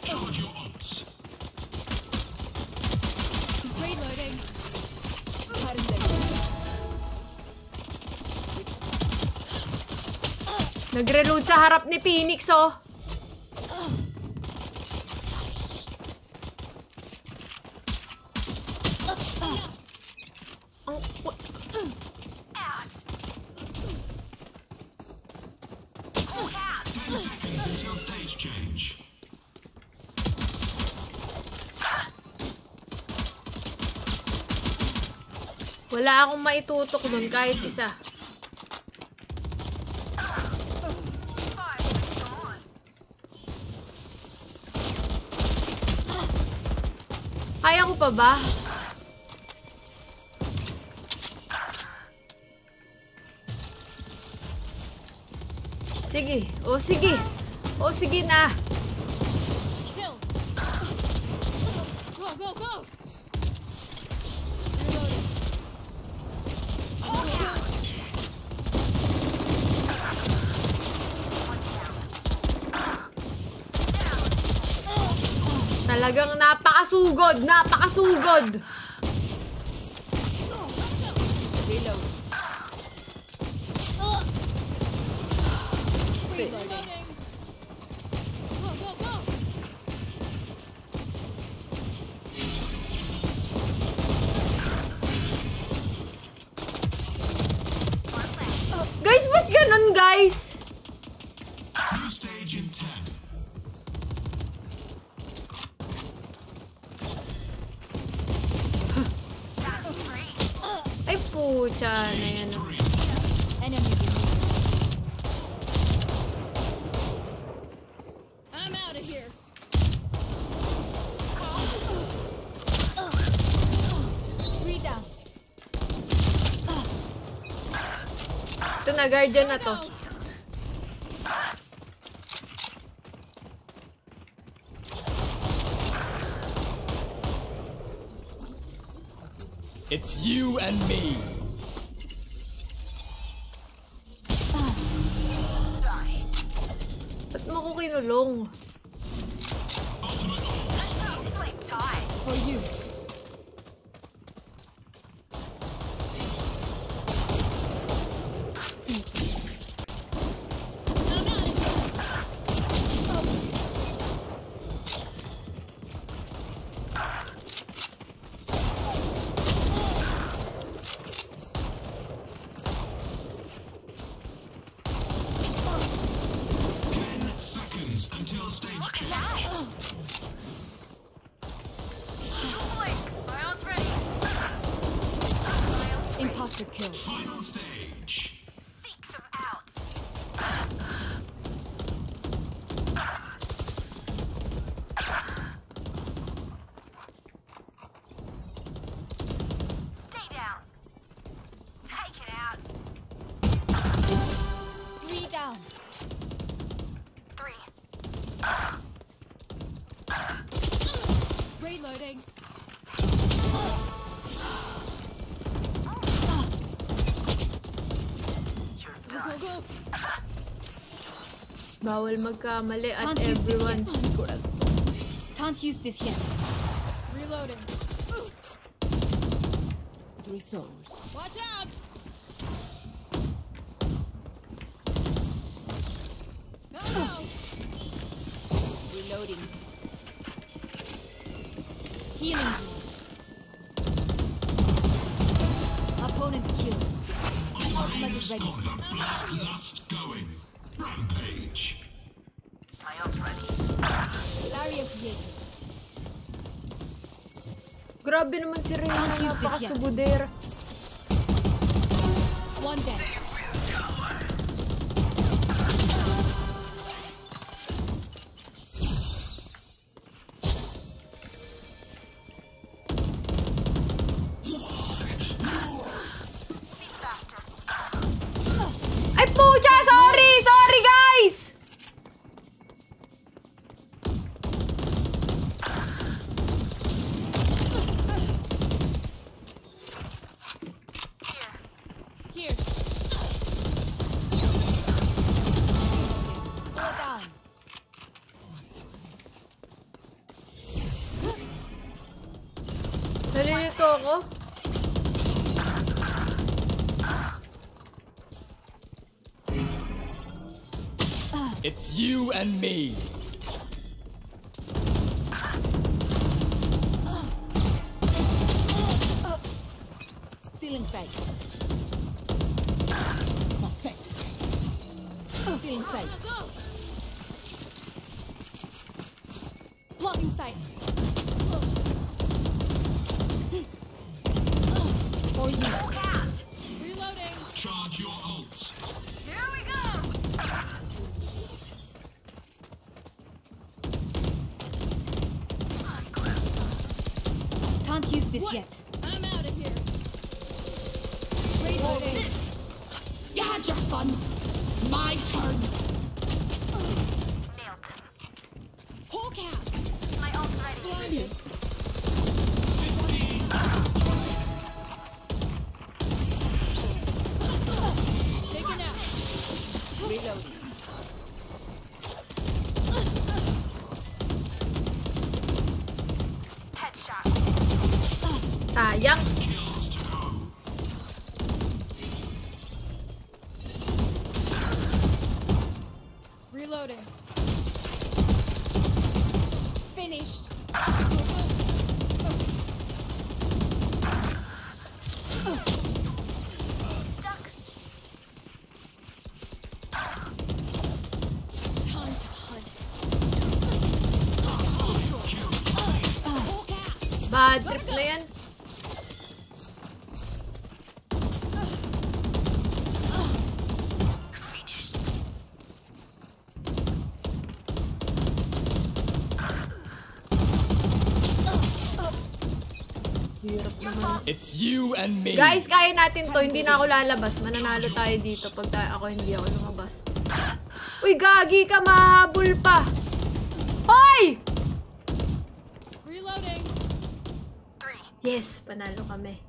Charge your ults. Reloading. Nagre-load sa harap ni Phoenix, oh. Wala akong maitutok doon kahit isa. Kaya ko pa ba? Sige. O sige. O sige na. Kill. Go, go, go. Talagang napakasugod. Napakasugod. Reload. Reloading. Go, go, go. Guys, ba't ganun, guys? New stage in 10. Ay, pucha na yan. Enemy removed. I'm out of here. Three down. Ito na, guardian na to. It's you and me. Ba't mo ko kinulong? Sleep tight. For you. I'm out of here. Seconds until stage change. Bio's ready. Imposter kill. Final stage. Seek some out. Stay down. Take it out. 3 down. 3. Reloading. Go, go, go. Bawal magkamali at Can't use this everyone. yet. Can't use this yet. Reloading. 3 souls. Watch out. No, no. Reloading. Healing. Opponent's killed. Ultimate is ready. Bloodlust going. Rampage. Bio's ready. Barrier created. Grabe naman si Reyna. Can't use this yet. Napakasugudera. One dead. Ay, pucha! Sorry! Sorry, guys! Here. Go down. Nalilito ako. It's you and me. Still inside. Perfect. Still inside. Go. Blocking sight. For for you. Look out! Reloading. Charge your ults. Here we go! Can't use this yet. I'm out of here. Reloading. You had your fun. My turn. Nailed them. Hawk out. My ult's ready. Taken out. Reloading. Headshot. Sayang. Kills to go. Reloading. Finished. Duck. Time to hunt. Bad trip na yan. Hirap naman. It's you and me. Guys, kaya natin to. Hindi na ako lalabas. Mananalo tayo dito pag ako hindi ako lumabas. Uy, gagi ka. Mahabol pa. Hoy! Reloading. 3. Yes, panalo kami.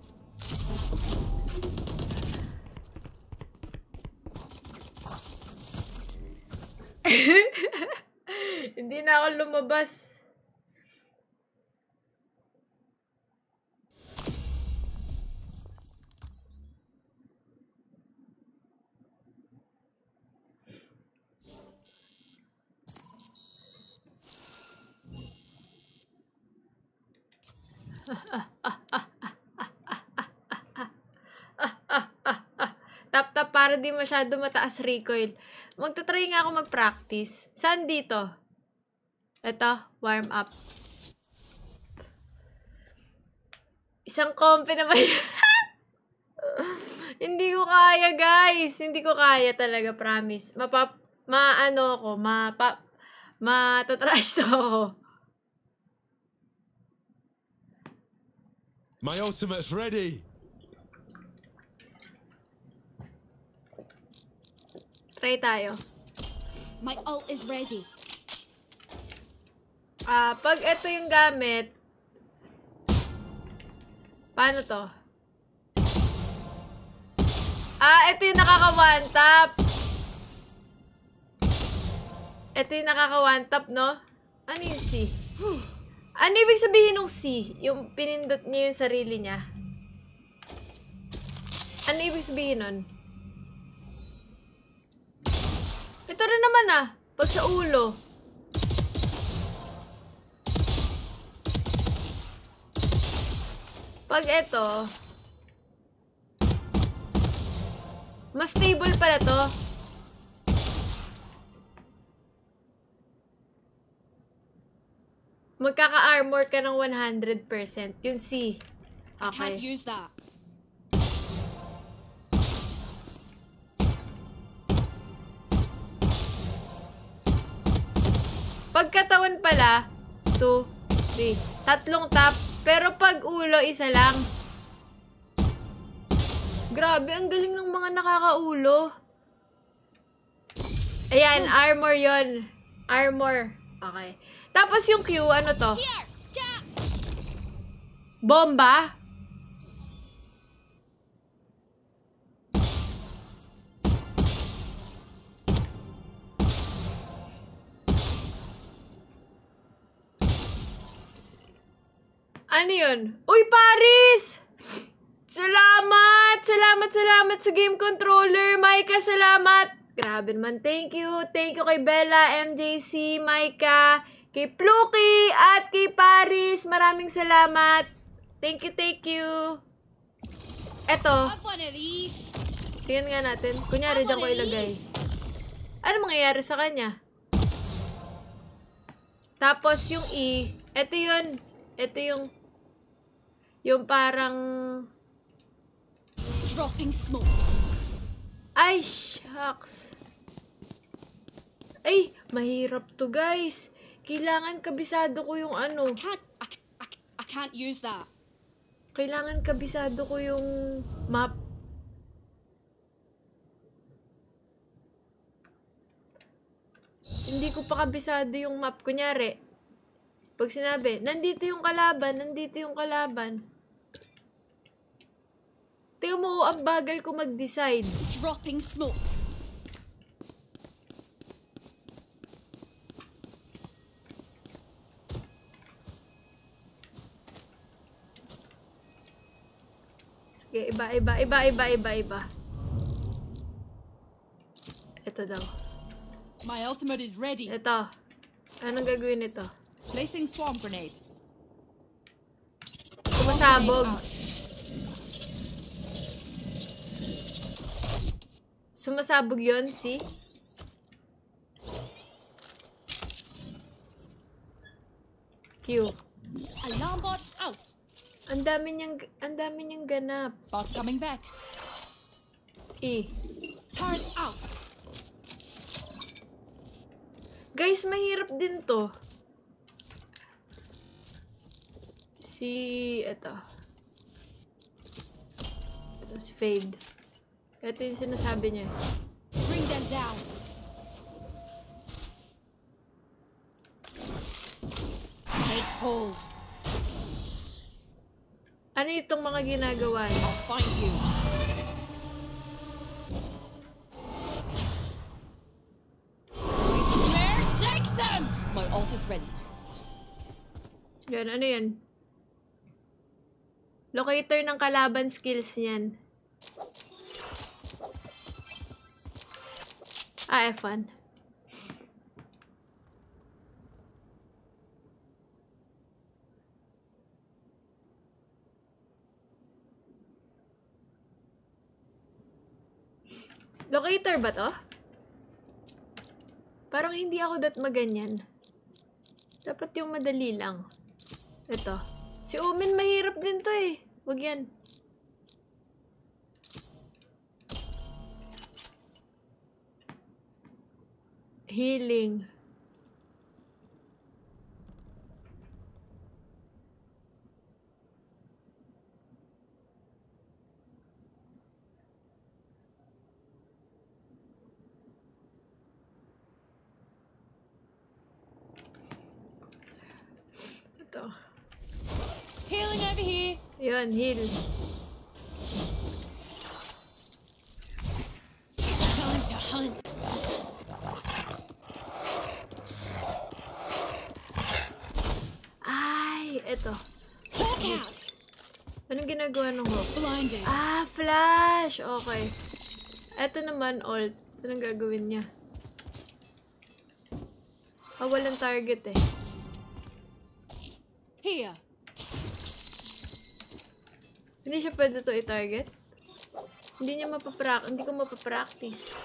Hindi na ako lumabas. Tap-tap para di masyado mataas recoil. Magta-try nga ako mag-practice. Saan dito? Ito, warm up. Isang kompe na ba yun? Hindi ko kaya, guys. Hindi ko kaya talaga, promise. Matatrash to ako. My ultimate's ready. Try tayo. My ult is ready. Pag ito yung gamit, paano to? Ito yung nakaka-one tap. Ito yung nakaka-one tap, no? Ano yung C? Ano ibig sabihin ng C? Yung pinindot niya yung sarili niya. Ano ibig sabihin nun? Ito rin naman pag sa ulo. Pag ito, mas stable pala to. Magkaka-armor ka ng 100%. Yung C. Can't Okay. use that. Pagkatawan pala, 2, 3. Tatlong tap. Pero pag ulo, isa lang. Grabe, ang galing ng mga nakakaulo. Ayan, armor yon. Armor. Okay. Tapos yung Q, ano to? Bomba? Ano yun? Uy, Paris! Salamat! Salamat sa game controller. Maika, salamat! Grabe naman. Thank you. Thank you kay Bella, MJC, Maika, kay Pluki, at kay Paris. Maraming salamat. Thank you. Eto. Have one of these. Tingnan nga natin. Kunyari, dyan ko ilagay. Ano mangyayari sa kanya? Tapos yung E, eto yun. Ito yung parang Dropping smokes. Ay, shucks. Ay, mahirap to, guys. Kailangan kabisado ko yung ano. I can't use that. Kailangan kabisado ko yung map. Hindi ko pa kabisado yung map. Kunyari, pag sinabi, nandito yung kalaban, nandito yung kalaban. Tingnan mo, ang bagal ko mag-decide. Dropping smokes. Okay, iba. Ito daw. My ultimate is ready. Ito. Anong gagawin nito? Placing swarm grenade. Sumasabog. Sumasabog yun, see? Q. Alarm bot out. Ang dami niyang ganap. Bot coming back. E. Turret out. Guys, mahirap din to. Ito si Fade. Ito yung sinasabi niya. Bring them down. Take hold. Ano itong mga ginagawa niya? I'll find you. Nightmare, take them! My ult is ready. Yan, ano yan? Locator ng kalaban skills niyan. F1. Locator ba to? Parang hindi ako maganyan. Dapat yung madali lang. Ito. Si Omen mahirap din to eh. Wag yan. Healing. Ito. Healing over here. Yun, heal. Time to hunt. Ay, ito. Hawk out. Anong ginagawa ng Hawk? Blinded. Flash! Okay. Ito naman, ult. Anong gagawin niya? Walang target eh. Here. Hindi siya pwede to i-target? Hindi ko mapapractice.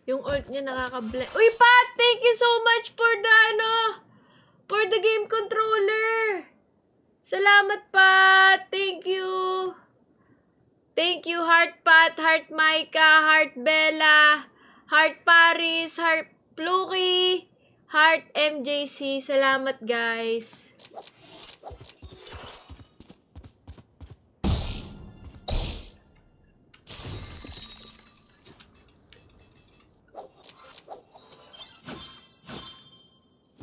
Yung ult niya nakaka-blend. Uy, Pat! Thank you so much for the game controller! Salamat, Pat! Thank you! Thank you, Heart Pat, Heart Micah, Heart Bella, Heart Paris, Heart Pluki, Heart MJC. Salamat, guys.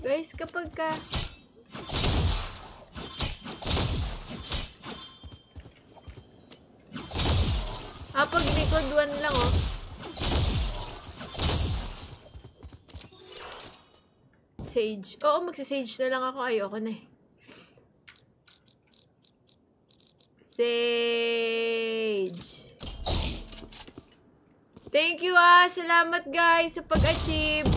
Guys, kapag pag likod, one lang, oh. Sage. Oo, magsisage na lang ako. Ayoko na eh. Sage. Thank you, Salamat, guys, sa pag-achieve.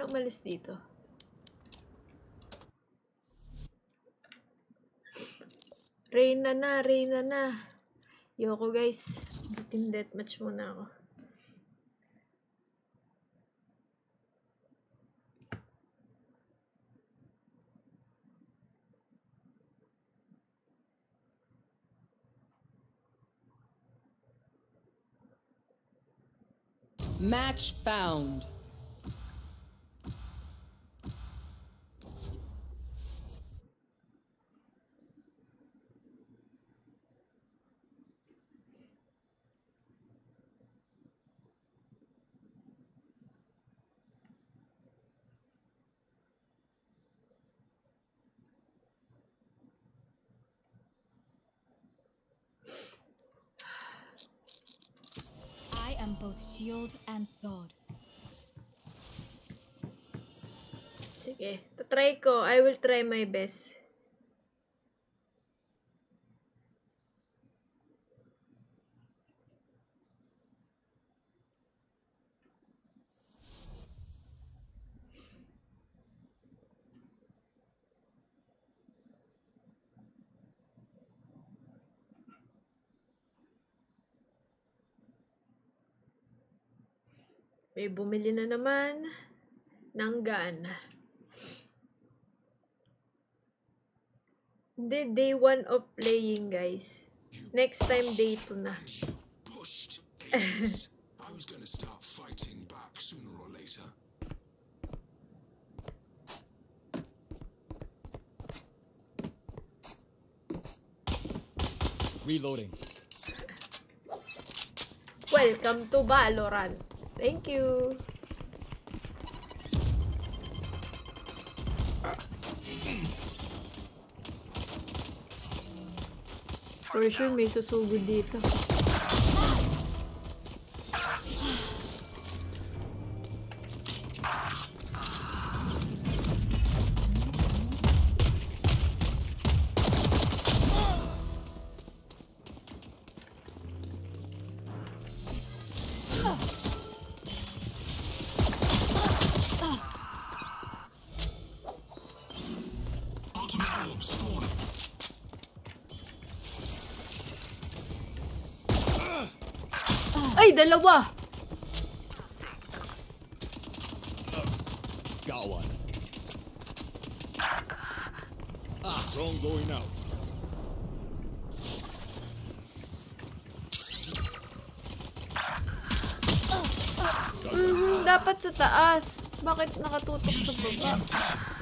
kaya umalis dito? Reyna na. Yoko guys. Team deathmatch muna ako. Match found. I am both shield and sword. Sige, tatry ko. I will try my best. May bumili na naman ng gun. Hindi, day 1 of playing, guys. Next time, day 2 na. Pushed A's. I was going to start fighting back sooner or later. Reloading. Welcome to Valorant. Thank you. For sure, may susugod dito. Ultimate orb spawning. Ay, dalawa! Got one. Drone going out. Dapat sa taas. Bakit nakatutok New sa stage baba? in 10.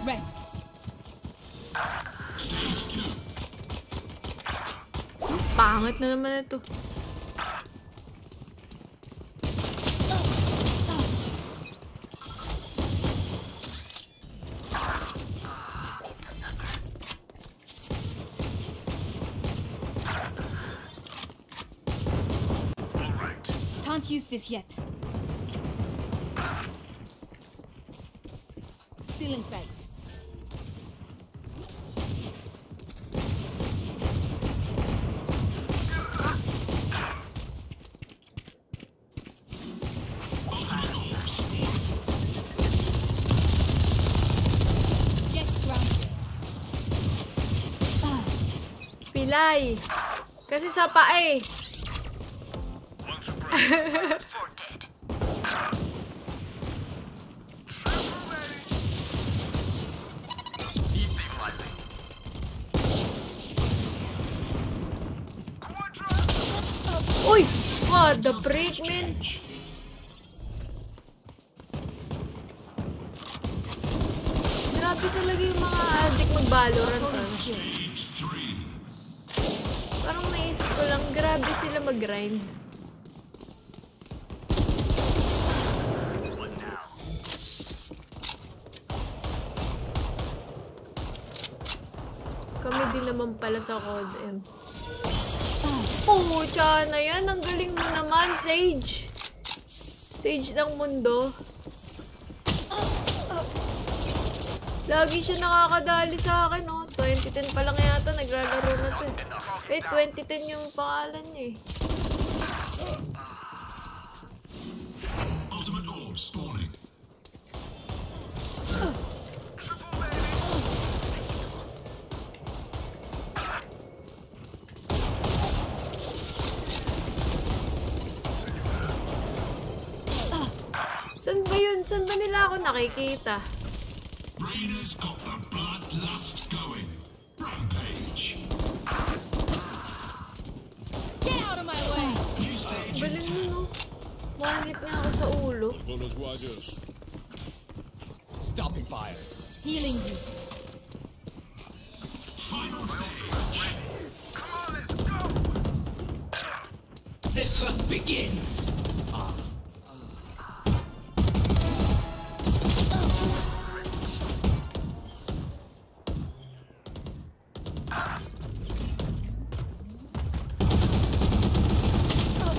Rest. Stage 2. Pangit na naman ito. Can't use this yet. Still in sight. Ultimate orb spawning. Jet grounded. Pilay. Kasi sa paa eh. Uy! God, the break, man. Grabe talaga yung mga addict mag-Valorant. Stage 3. Parang naisip ko lang, grabe sila mag-grind. Kami din naman pala sa Code M. Oh, Chana yan. Ang galing mo naman, Sage. Sage ng mundo. Lagi siya nakakadali sa akin, oh. 2010 pa lang yata, naglalaro na to. Wait, 2010 yung pangalan niya eh. Saan ba nila ako nakikita? Reyna's got the bloodlust going. Rampage. Get out of my way! New stage in Balin mo, 10. no? Manit nga ako sa ulo. Buenos Guayos. Stopping fire. Healing you. Final stage. The hunt begins.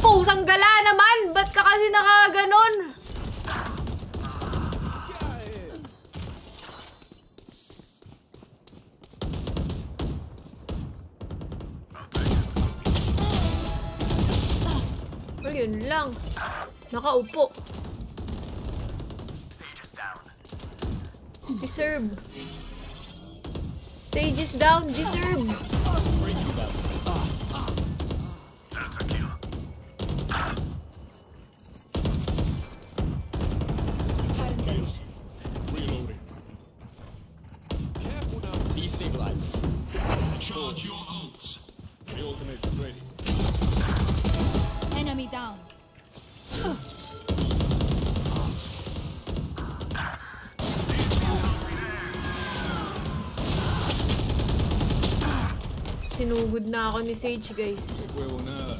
Pusang gala naman! Ba't ka kasi nakaganon? Well, yun lang. Nakaupo. Deserve. Stage is down. Deserve. Reloading. Careful now. Destabilizing. Charge your ults. The ultimate is ready. Enemy down. Sinugod na ako ni Sage, guys. Huevo nada.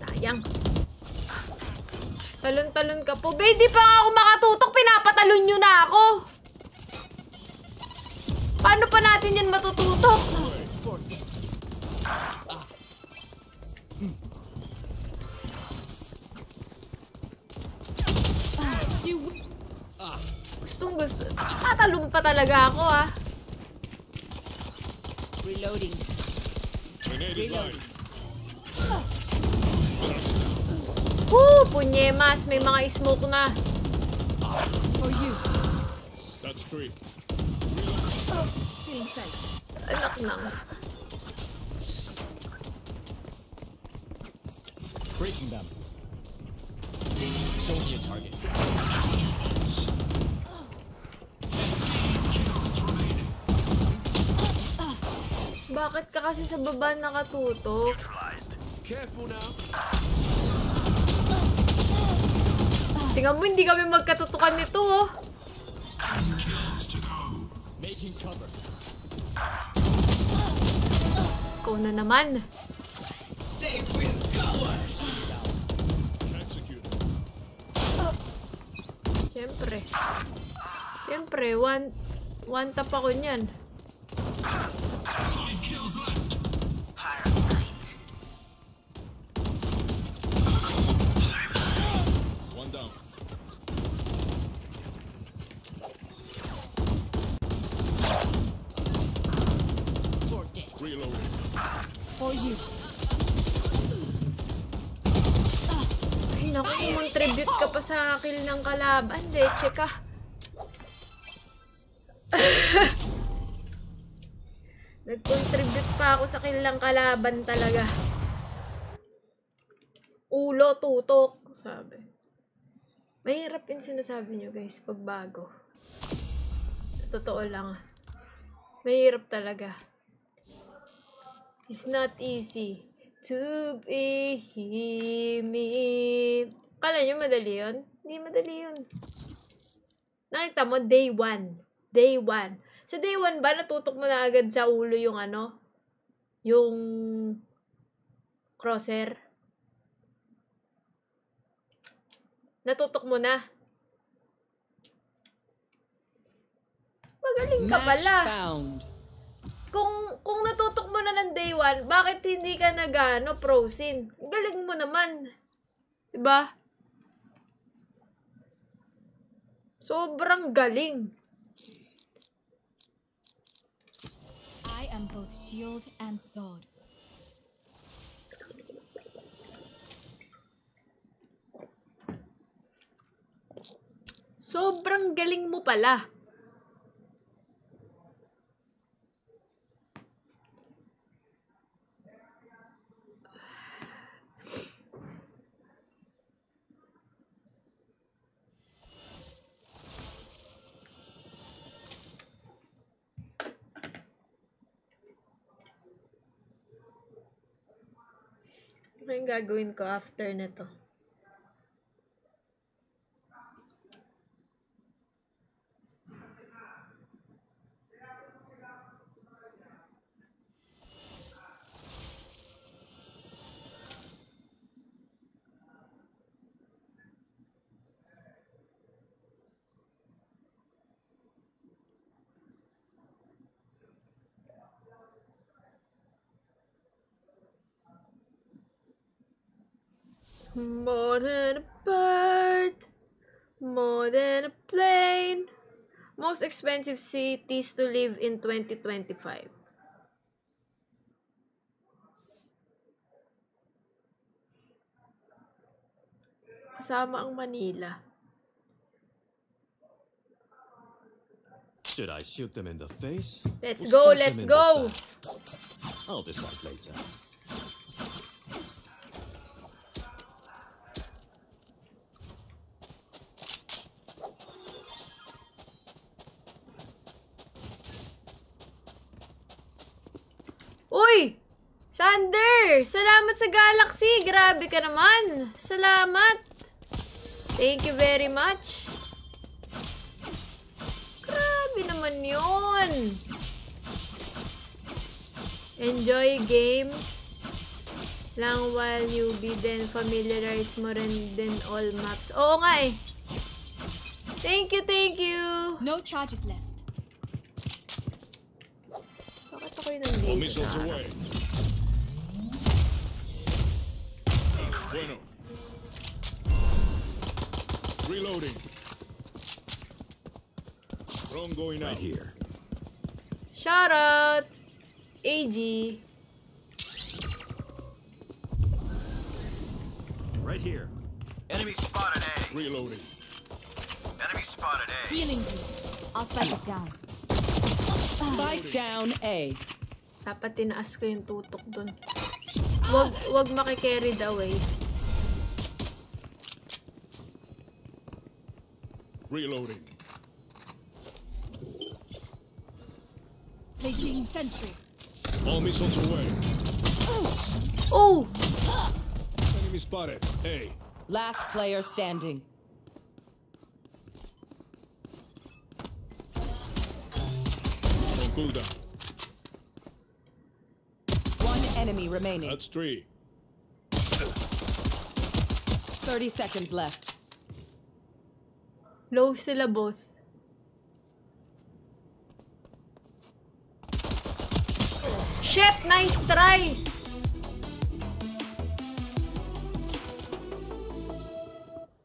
Sayang. Talon-talon ka po. Babe, di pa nga ako makatutok. Pinapatalon nyo na ako. Paano pa natin yan matututok? Gustong gusto. Tatalon pa talaga ako, ah. Reloading. Grenade is live. Punyemas. May mga smoke na. For you. That's 3. Anak nang. Breaking them. Show me a target. Bakit ka kasi sa baba nakatutok? Careful now. Tingnan mo, hindi kami magkatutukan nito, oh. 10 kills to go. Making cover. Ikaw na naman. They will cover. Execute. Siyempre. Siyempre, one tap ako niyan. 5 kills left. One down. Reloading. For you. Ay, naku, contribute ka pa sa kill ng kalaban. Leche ka. Nag-contribute pa ako sa kill ng kalaban talaga. Ulo, tutok. Sabi. Mahirap yung sinasabi nyo, guys, pag bago. Totoo lang. Mahirap talaga. It's not easy to be me. Kala nyo madali yun? Hindi madali yun. Nakita mo, day 1. Day 1. Sa day 1 ba, natutok mo na agad sa ulo yung ano? Yung crosshair? Natutok mo na. Magaling ka pala. Found. Kung natutok mo na ng day 1, bakit hindi ka nag-ano, prosin? Galing mo naman. Diba? Sobrang galing. I am both shield and sword. Sobrang galing mo pala. Ano yung gagawin ko after na to? More than a bird, more than a plane. Most expensive cities to live in 2025. Kasama ang Manila. Should I shoot them in the face? Let's or go, stab them let's in the go. back? I'll decide later. Uy! Sander! Salamat sa Galaxy! Grabe ka naman! Salamat! Thank you very much! Grabe naman yun! Enjoy game lang while newbie, then familiarize mo rin din all maps. Oo nga eh! Thank you, thank you! No charges left. Bakit ako'y nandito? All missiles away. Bueno. Reloading. Drone going out. Right here. Shout out! AG. Right here. Enemy spotted A. Reloading. Enemy spotted A. Healing you. I'll spike this down. Spike down A. Dapat tinaas ko yung tutok dun. Wag maki-carried away. Reloading. Placing sentry. All missiles away. Oh! Enemy spotted. A. Last player standing. On cooldown. One enemy remaining. That's 3. 30 seconds left. Low sila both. Shit! Nice try!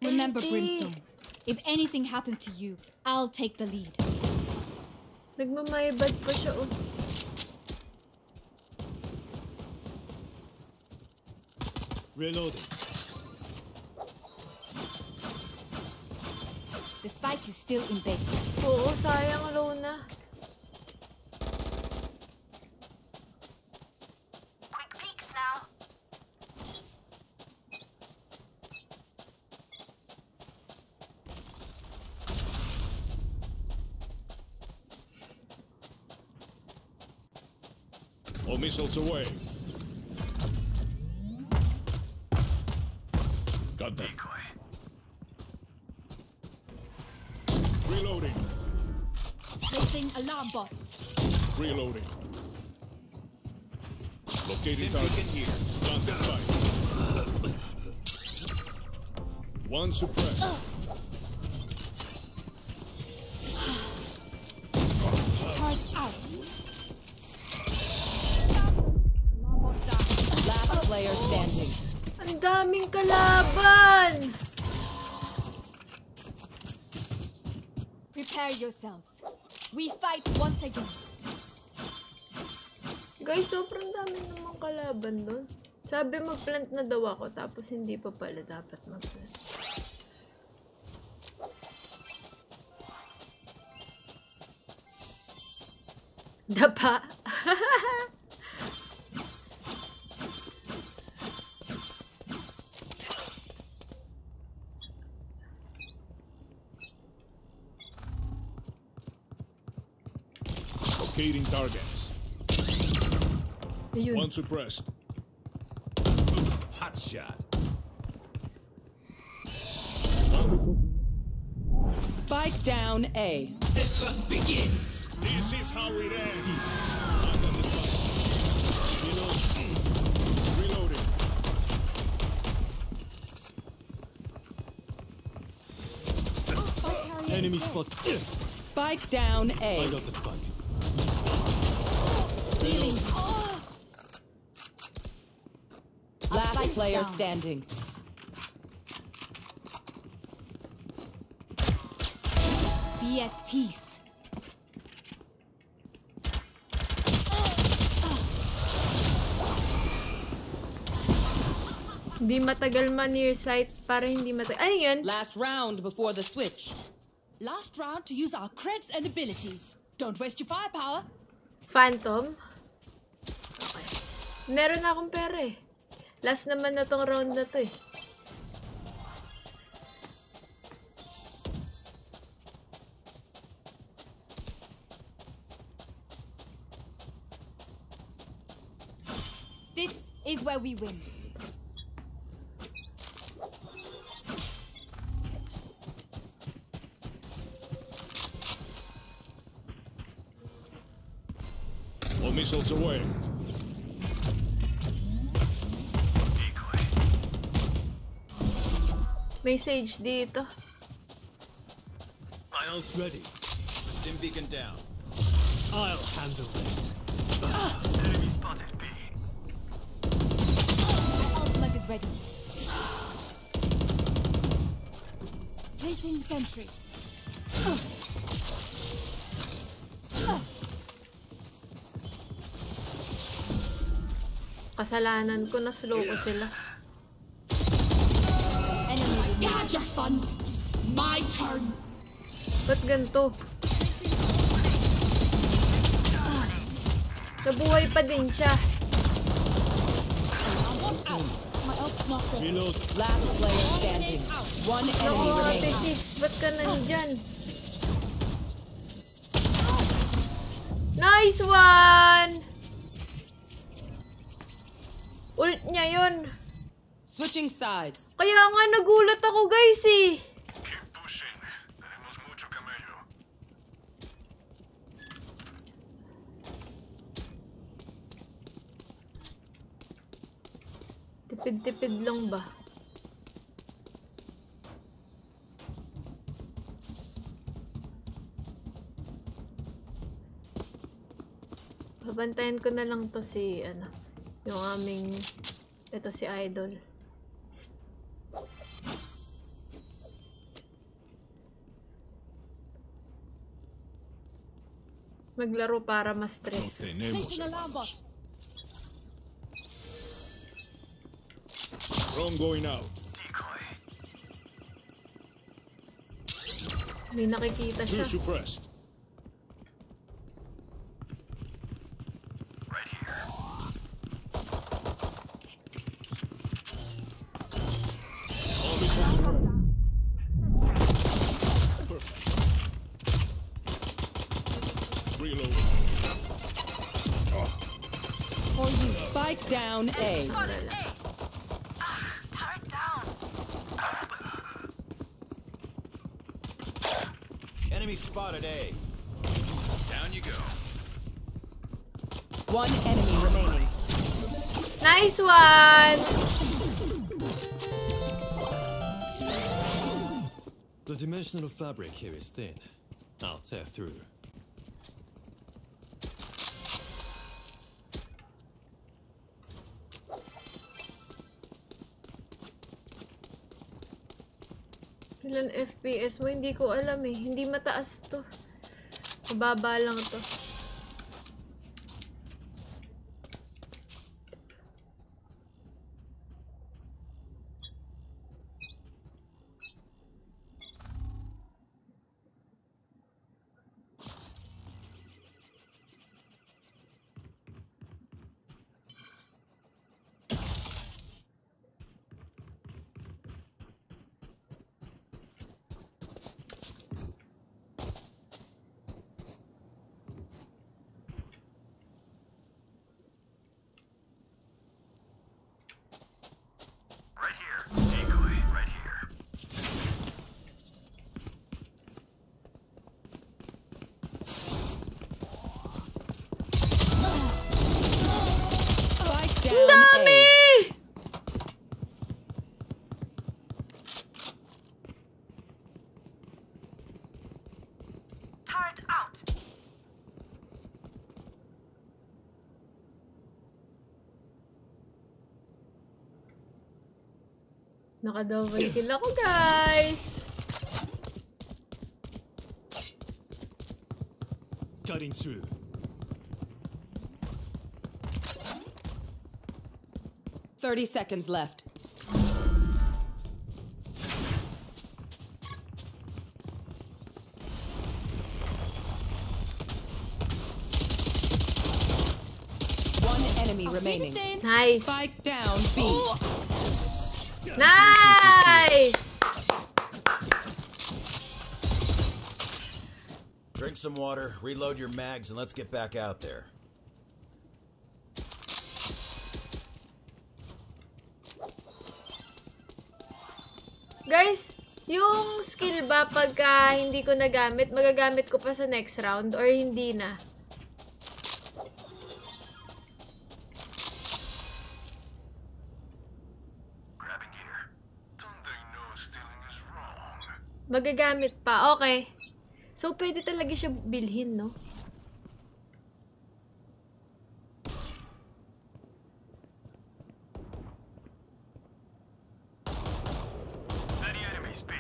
Remember, Brimstone. If anything happens to you, I'll take the lead. Nagmamaybad pa siya, oh. Reloading. The spike is still in base. Oo, sayang low na. Quick peeks now. All missiles away. Got them. Reloading. Placing alarm bot. Reloading. Locating target here. Plant the spike. One suppressed. Turret out. Last player standing. Ang daming kalaban! Prepare yourselves. We fight once again. Guys, sobrang dami namang kalaban doon. Sabi mag-plant na daw ako, tapos hindi pa pala dapat mag-plant. Dapa. Locating targets. Ayun. One suppressed. Hot shot. Spike down A. The hunt begins. This is how it ends. Under the spike. Reloading. Enemy spot. Spike down A. got the spike. Last Spike player down. standing. Be at peace. Hindi matagal man near sight para hindi matagal. Ano yun? Last round before the switch. Last round to use our creds and abilities. Don't waste your firepower. Phantom? Okay. Meron na akong pera eh. Last naman na tong round na to eh. This is where we win. All missiles away. Decoy. May sage dito. Ions ready. Stim beacon down. I'll handle this. Enemy spotted B. Ultimate is ready. Placing sentry. Kasalanan ko na slow ko sila. Enemy You had your fun. My turn. Ba't ganito? Nabuhay pa din siya. My ult's not ready. Reload. Last player standing. One enemy Naku, ate remaining. sis, ba't ka nandyan? Nice one! Ult niya yun. Switching sides. Kaya nga nagulat ako guys eh. Keep pushing. Tenemos mucho camello. Tipid-tipid lang ba? Babantayan ko na lang to si ano, yung aming ito si Idol. Maglaro para ma-stress. Tenemos. Placing alarm bot. Drone going out. Decoy. May nakikita Two siya. suppressed. Right here. All missiles away. Perfect. Reloading. For you. Spike down A. Spotted A. Turret down. Enemy spotted A. Down you go. One enemy remaining. Nice one! The dimensional fabric here is thin. I'll tear through. Ilan FPS mo? Hindi ko alam eh. Hindi mataas to. Mababa lang to. Naka-double kill ako, guys. Cutting through. Thirty seconds left. One enemy remaining. Nice. Spike down B. Nice! Drink some water, reload your mags, and let's get back out there. Guys, yung skill ba pagka hindi ko nagamit, magagamit ko pa sa next round or hindi na? Grabbing gear. Don't they know stealing is wrong? Magagamit pa. Okay. So, pwede talaga siya bilhin, no? Many enemies, B.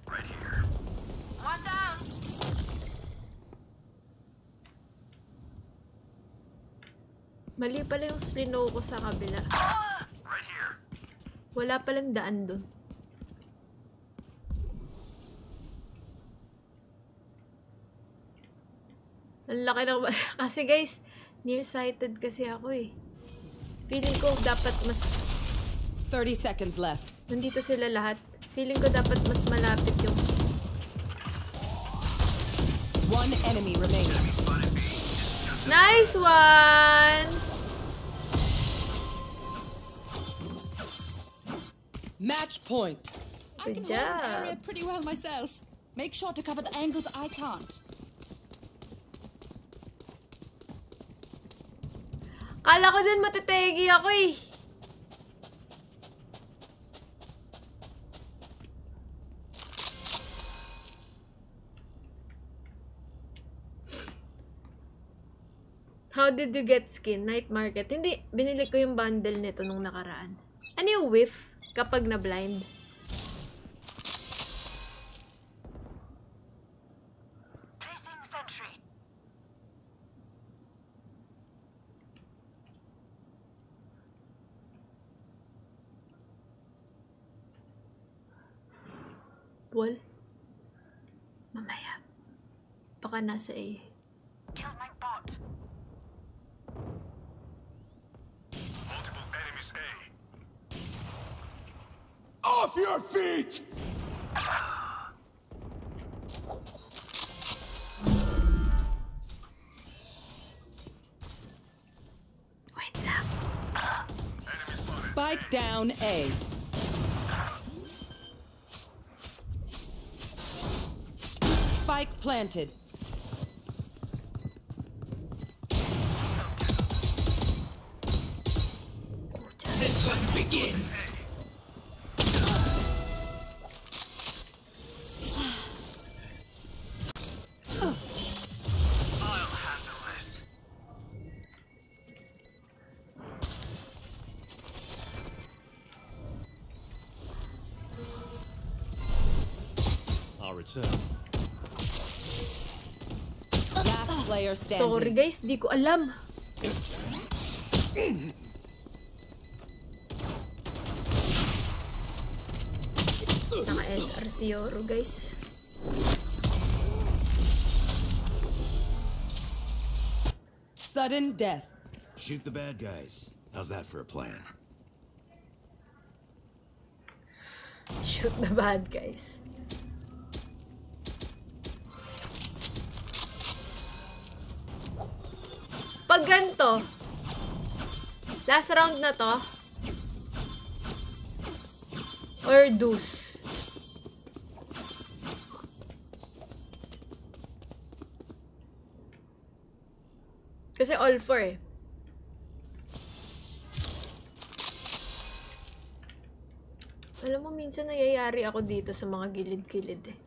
Right here. One down. Mali pala yung slino ko sa kabila. Right here. Wala palang daan dun. Ang laki ng... Kasi guys, nearsighted kasi ako eh. Feeling ko dapat mas... 30 seconds left. Nandito sila lahat. Feeling ko dapat mas malapit yung... One enemy remaining. Nice one! Match point. I can Good hold an area job. pretty well myself. Make sure to cover the angles I can't. Kala ko din matetegi ako eh. How did you get skin? Night market. Hindi, binili ko yung bundle nito nung nakaraan. Ano yung whiff kapag na-blind? Placing sentry. Wall? Mamaya. Baka nasa A. Killed my bot. Multiple enemies A. Off your feet! Wait lang. Spike down A. Spike planted. The hunt begins. I'll handle this. I'll return. Last player standing. Sorry guys, di ko alam. Naka-SR si Yoro guys. Sudden death. Shoot the bad guys. How's that for a plan? Shoot the bad guys. Pag ganito, last round na to, Or deuce. Kasi all four eh. Alam mo, minsan nayayari ako dito sa mga gilid-gilid eh.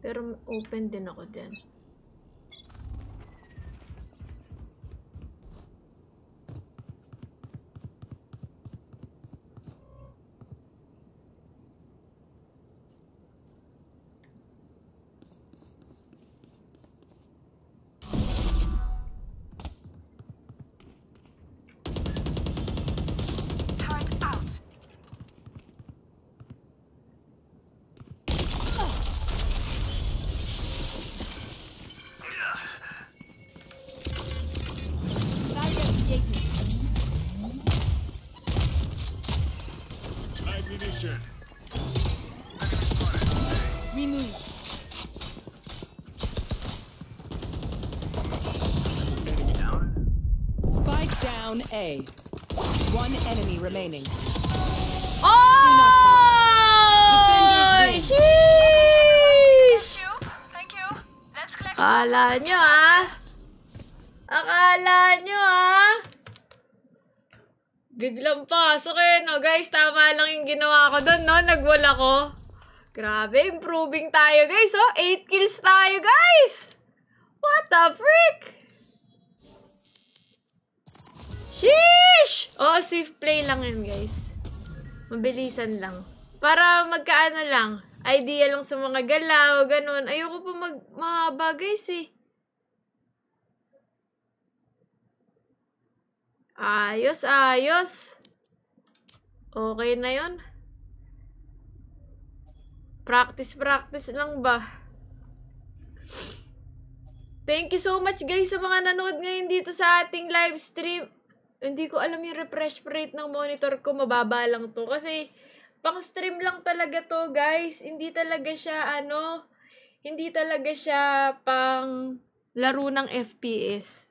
Pero open din ako din. Remove. Spike down A. One enemy remaining. Oh! Sheesh! Thank you. Let's collect. Akala nyo ah. Akala nyo ah. Biglang pasok eh, no? Guys, tama lang yung ginawa ko doon, no? Nagwala ko. Grabe, improving tayo, guys, oh. 8 kills tayo, guys! What the frick? Sheesh! Oh, swift play lang yun, guys. Mabilisan lang. Para magkaano lang. Idea lang sa mga galaw, ganun. Ayoko pa mahaba, guys, eh. Ayos, ayos. Okay na yun. Practice lang ba? Thank you so much guys sa mga nanood ngayon dito sa ating live stream. Hindi ko alam yung refresh rate ng monitor ko. Mababa lang to. Kasi pang stream lang talaga to guys. Hindi talaga siya hindi talaga siya pang laro ng FPS.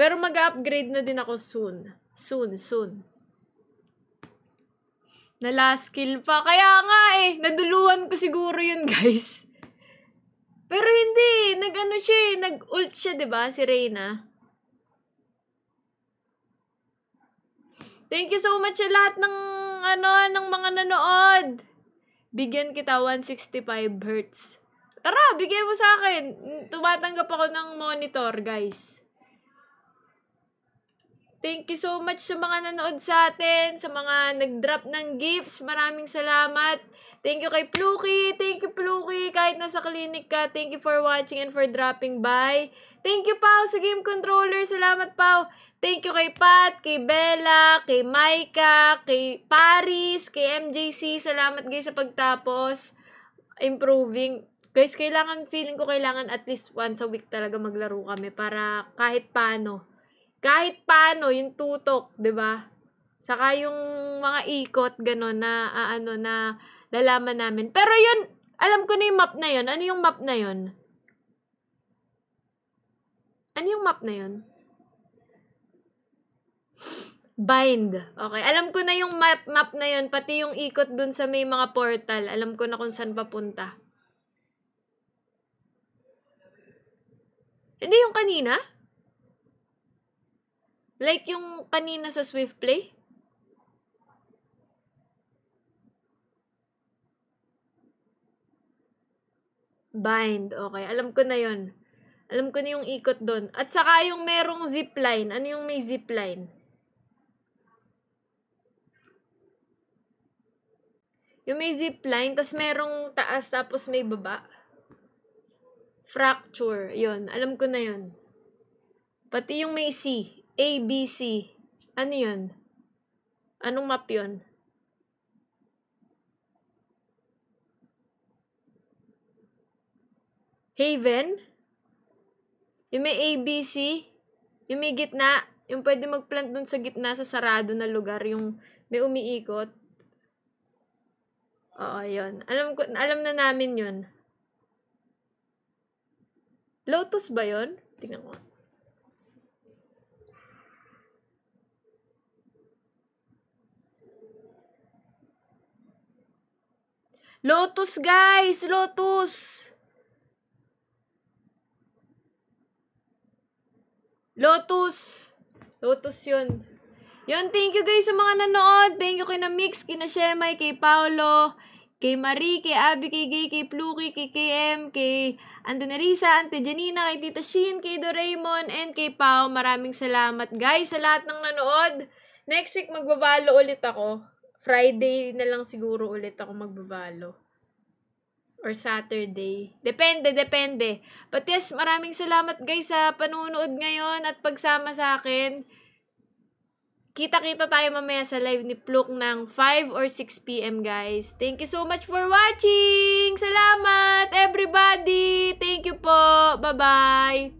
Pero mag-upgrade na din ako soon. Soon. Na last kill pa. Kaya nga eh. Naduluan ko siguro yun, guys. Pero hindi. Nag-ano siya eh. Nag-ult siya, diba? Si Reyna. Thank you so much sa lahat ng, ng mga nanood. Bigyan kita 165 Hz. Tara, bigay mo sa akin. Tumatanggap ako ng monitor, guys. Thank you so much sa mga nanood sa atin, sa mga nag-drop ng gifts. Maraming salamat. Thank you kay Pluki. Thank you, Pluki. Kahit nasa clinic ka, thank you for watching and for dropping by. Thank you, Pao, sa game controller. Salamat, Pao. Thank you kay Pat, kay Bella, kay Maika, kay Paris, kay MJC. Salamat, guys, sa pagtapos. Improving. Guys, feeling ko kailangan at least once a week talaga maglaro kami para kahit paano yung tutok, 'di ba? Saka yung mga ikot gano'n na na lalaman namin. Pero yun, alam ko na yung map na yun. Ano yung map na yun? Ano yung map na yun? Bind. Okay, alam ko na yung map na yun, pati yung ikot dun sa may mga portal. Alam ko na kung saan papunta. Hindi yung kanina? Like yung kanina sa Swift Play? Bind. Okay. Alam ko na yon. Alam ko na yung ikot doon. At saka yung merong zipline. Ano yung may zipline? Yung may zipline, tas merong taas, tapos may baba. Fracture. Yun. Alam ko na yun. Pati yung may C. A, B, C. Ano yun? Anong map yun? Haven? Yung may A, B, C? Yung may gitna? Yung pwede mag-plant dun sa gitna sa sarado na lugar? Yung may umiikot? Oo, yun. Alam na namin yun. Lotus ba yun? Tingnan ko. Lotus, guys! Lotus! Lotus yun. Yun, thank you guys sa mga nanood. Thank you kina Mix, kina Shemay, kay Paolo, kay Marie, kay Abby, kay Gay, kay Pluki, kay KM, kay Ante Nerissa, Ante Janina, kay Tita Shin, kay Doraemon, and kay Pao. Maraming salamat guys sa lahat ng nanood. Next week magbabalo ulit ako. Friday na lang siguro ulit ako magbabalo. Or Saturday. Depende. But yes, maraming salamat guys sa panunood ngayon at pagsama sa akin. Kita-kita tayo mamaya sa live ni Pluk ng 5 or 6 PM guys. Thank you so much for watching! Salamat everybody! Thank you po! Bye-bye!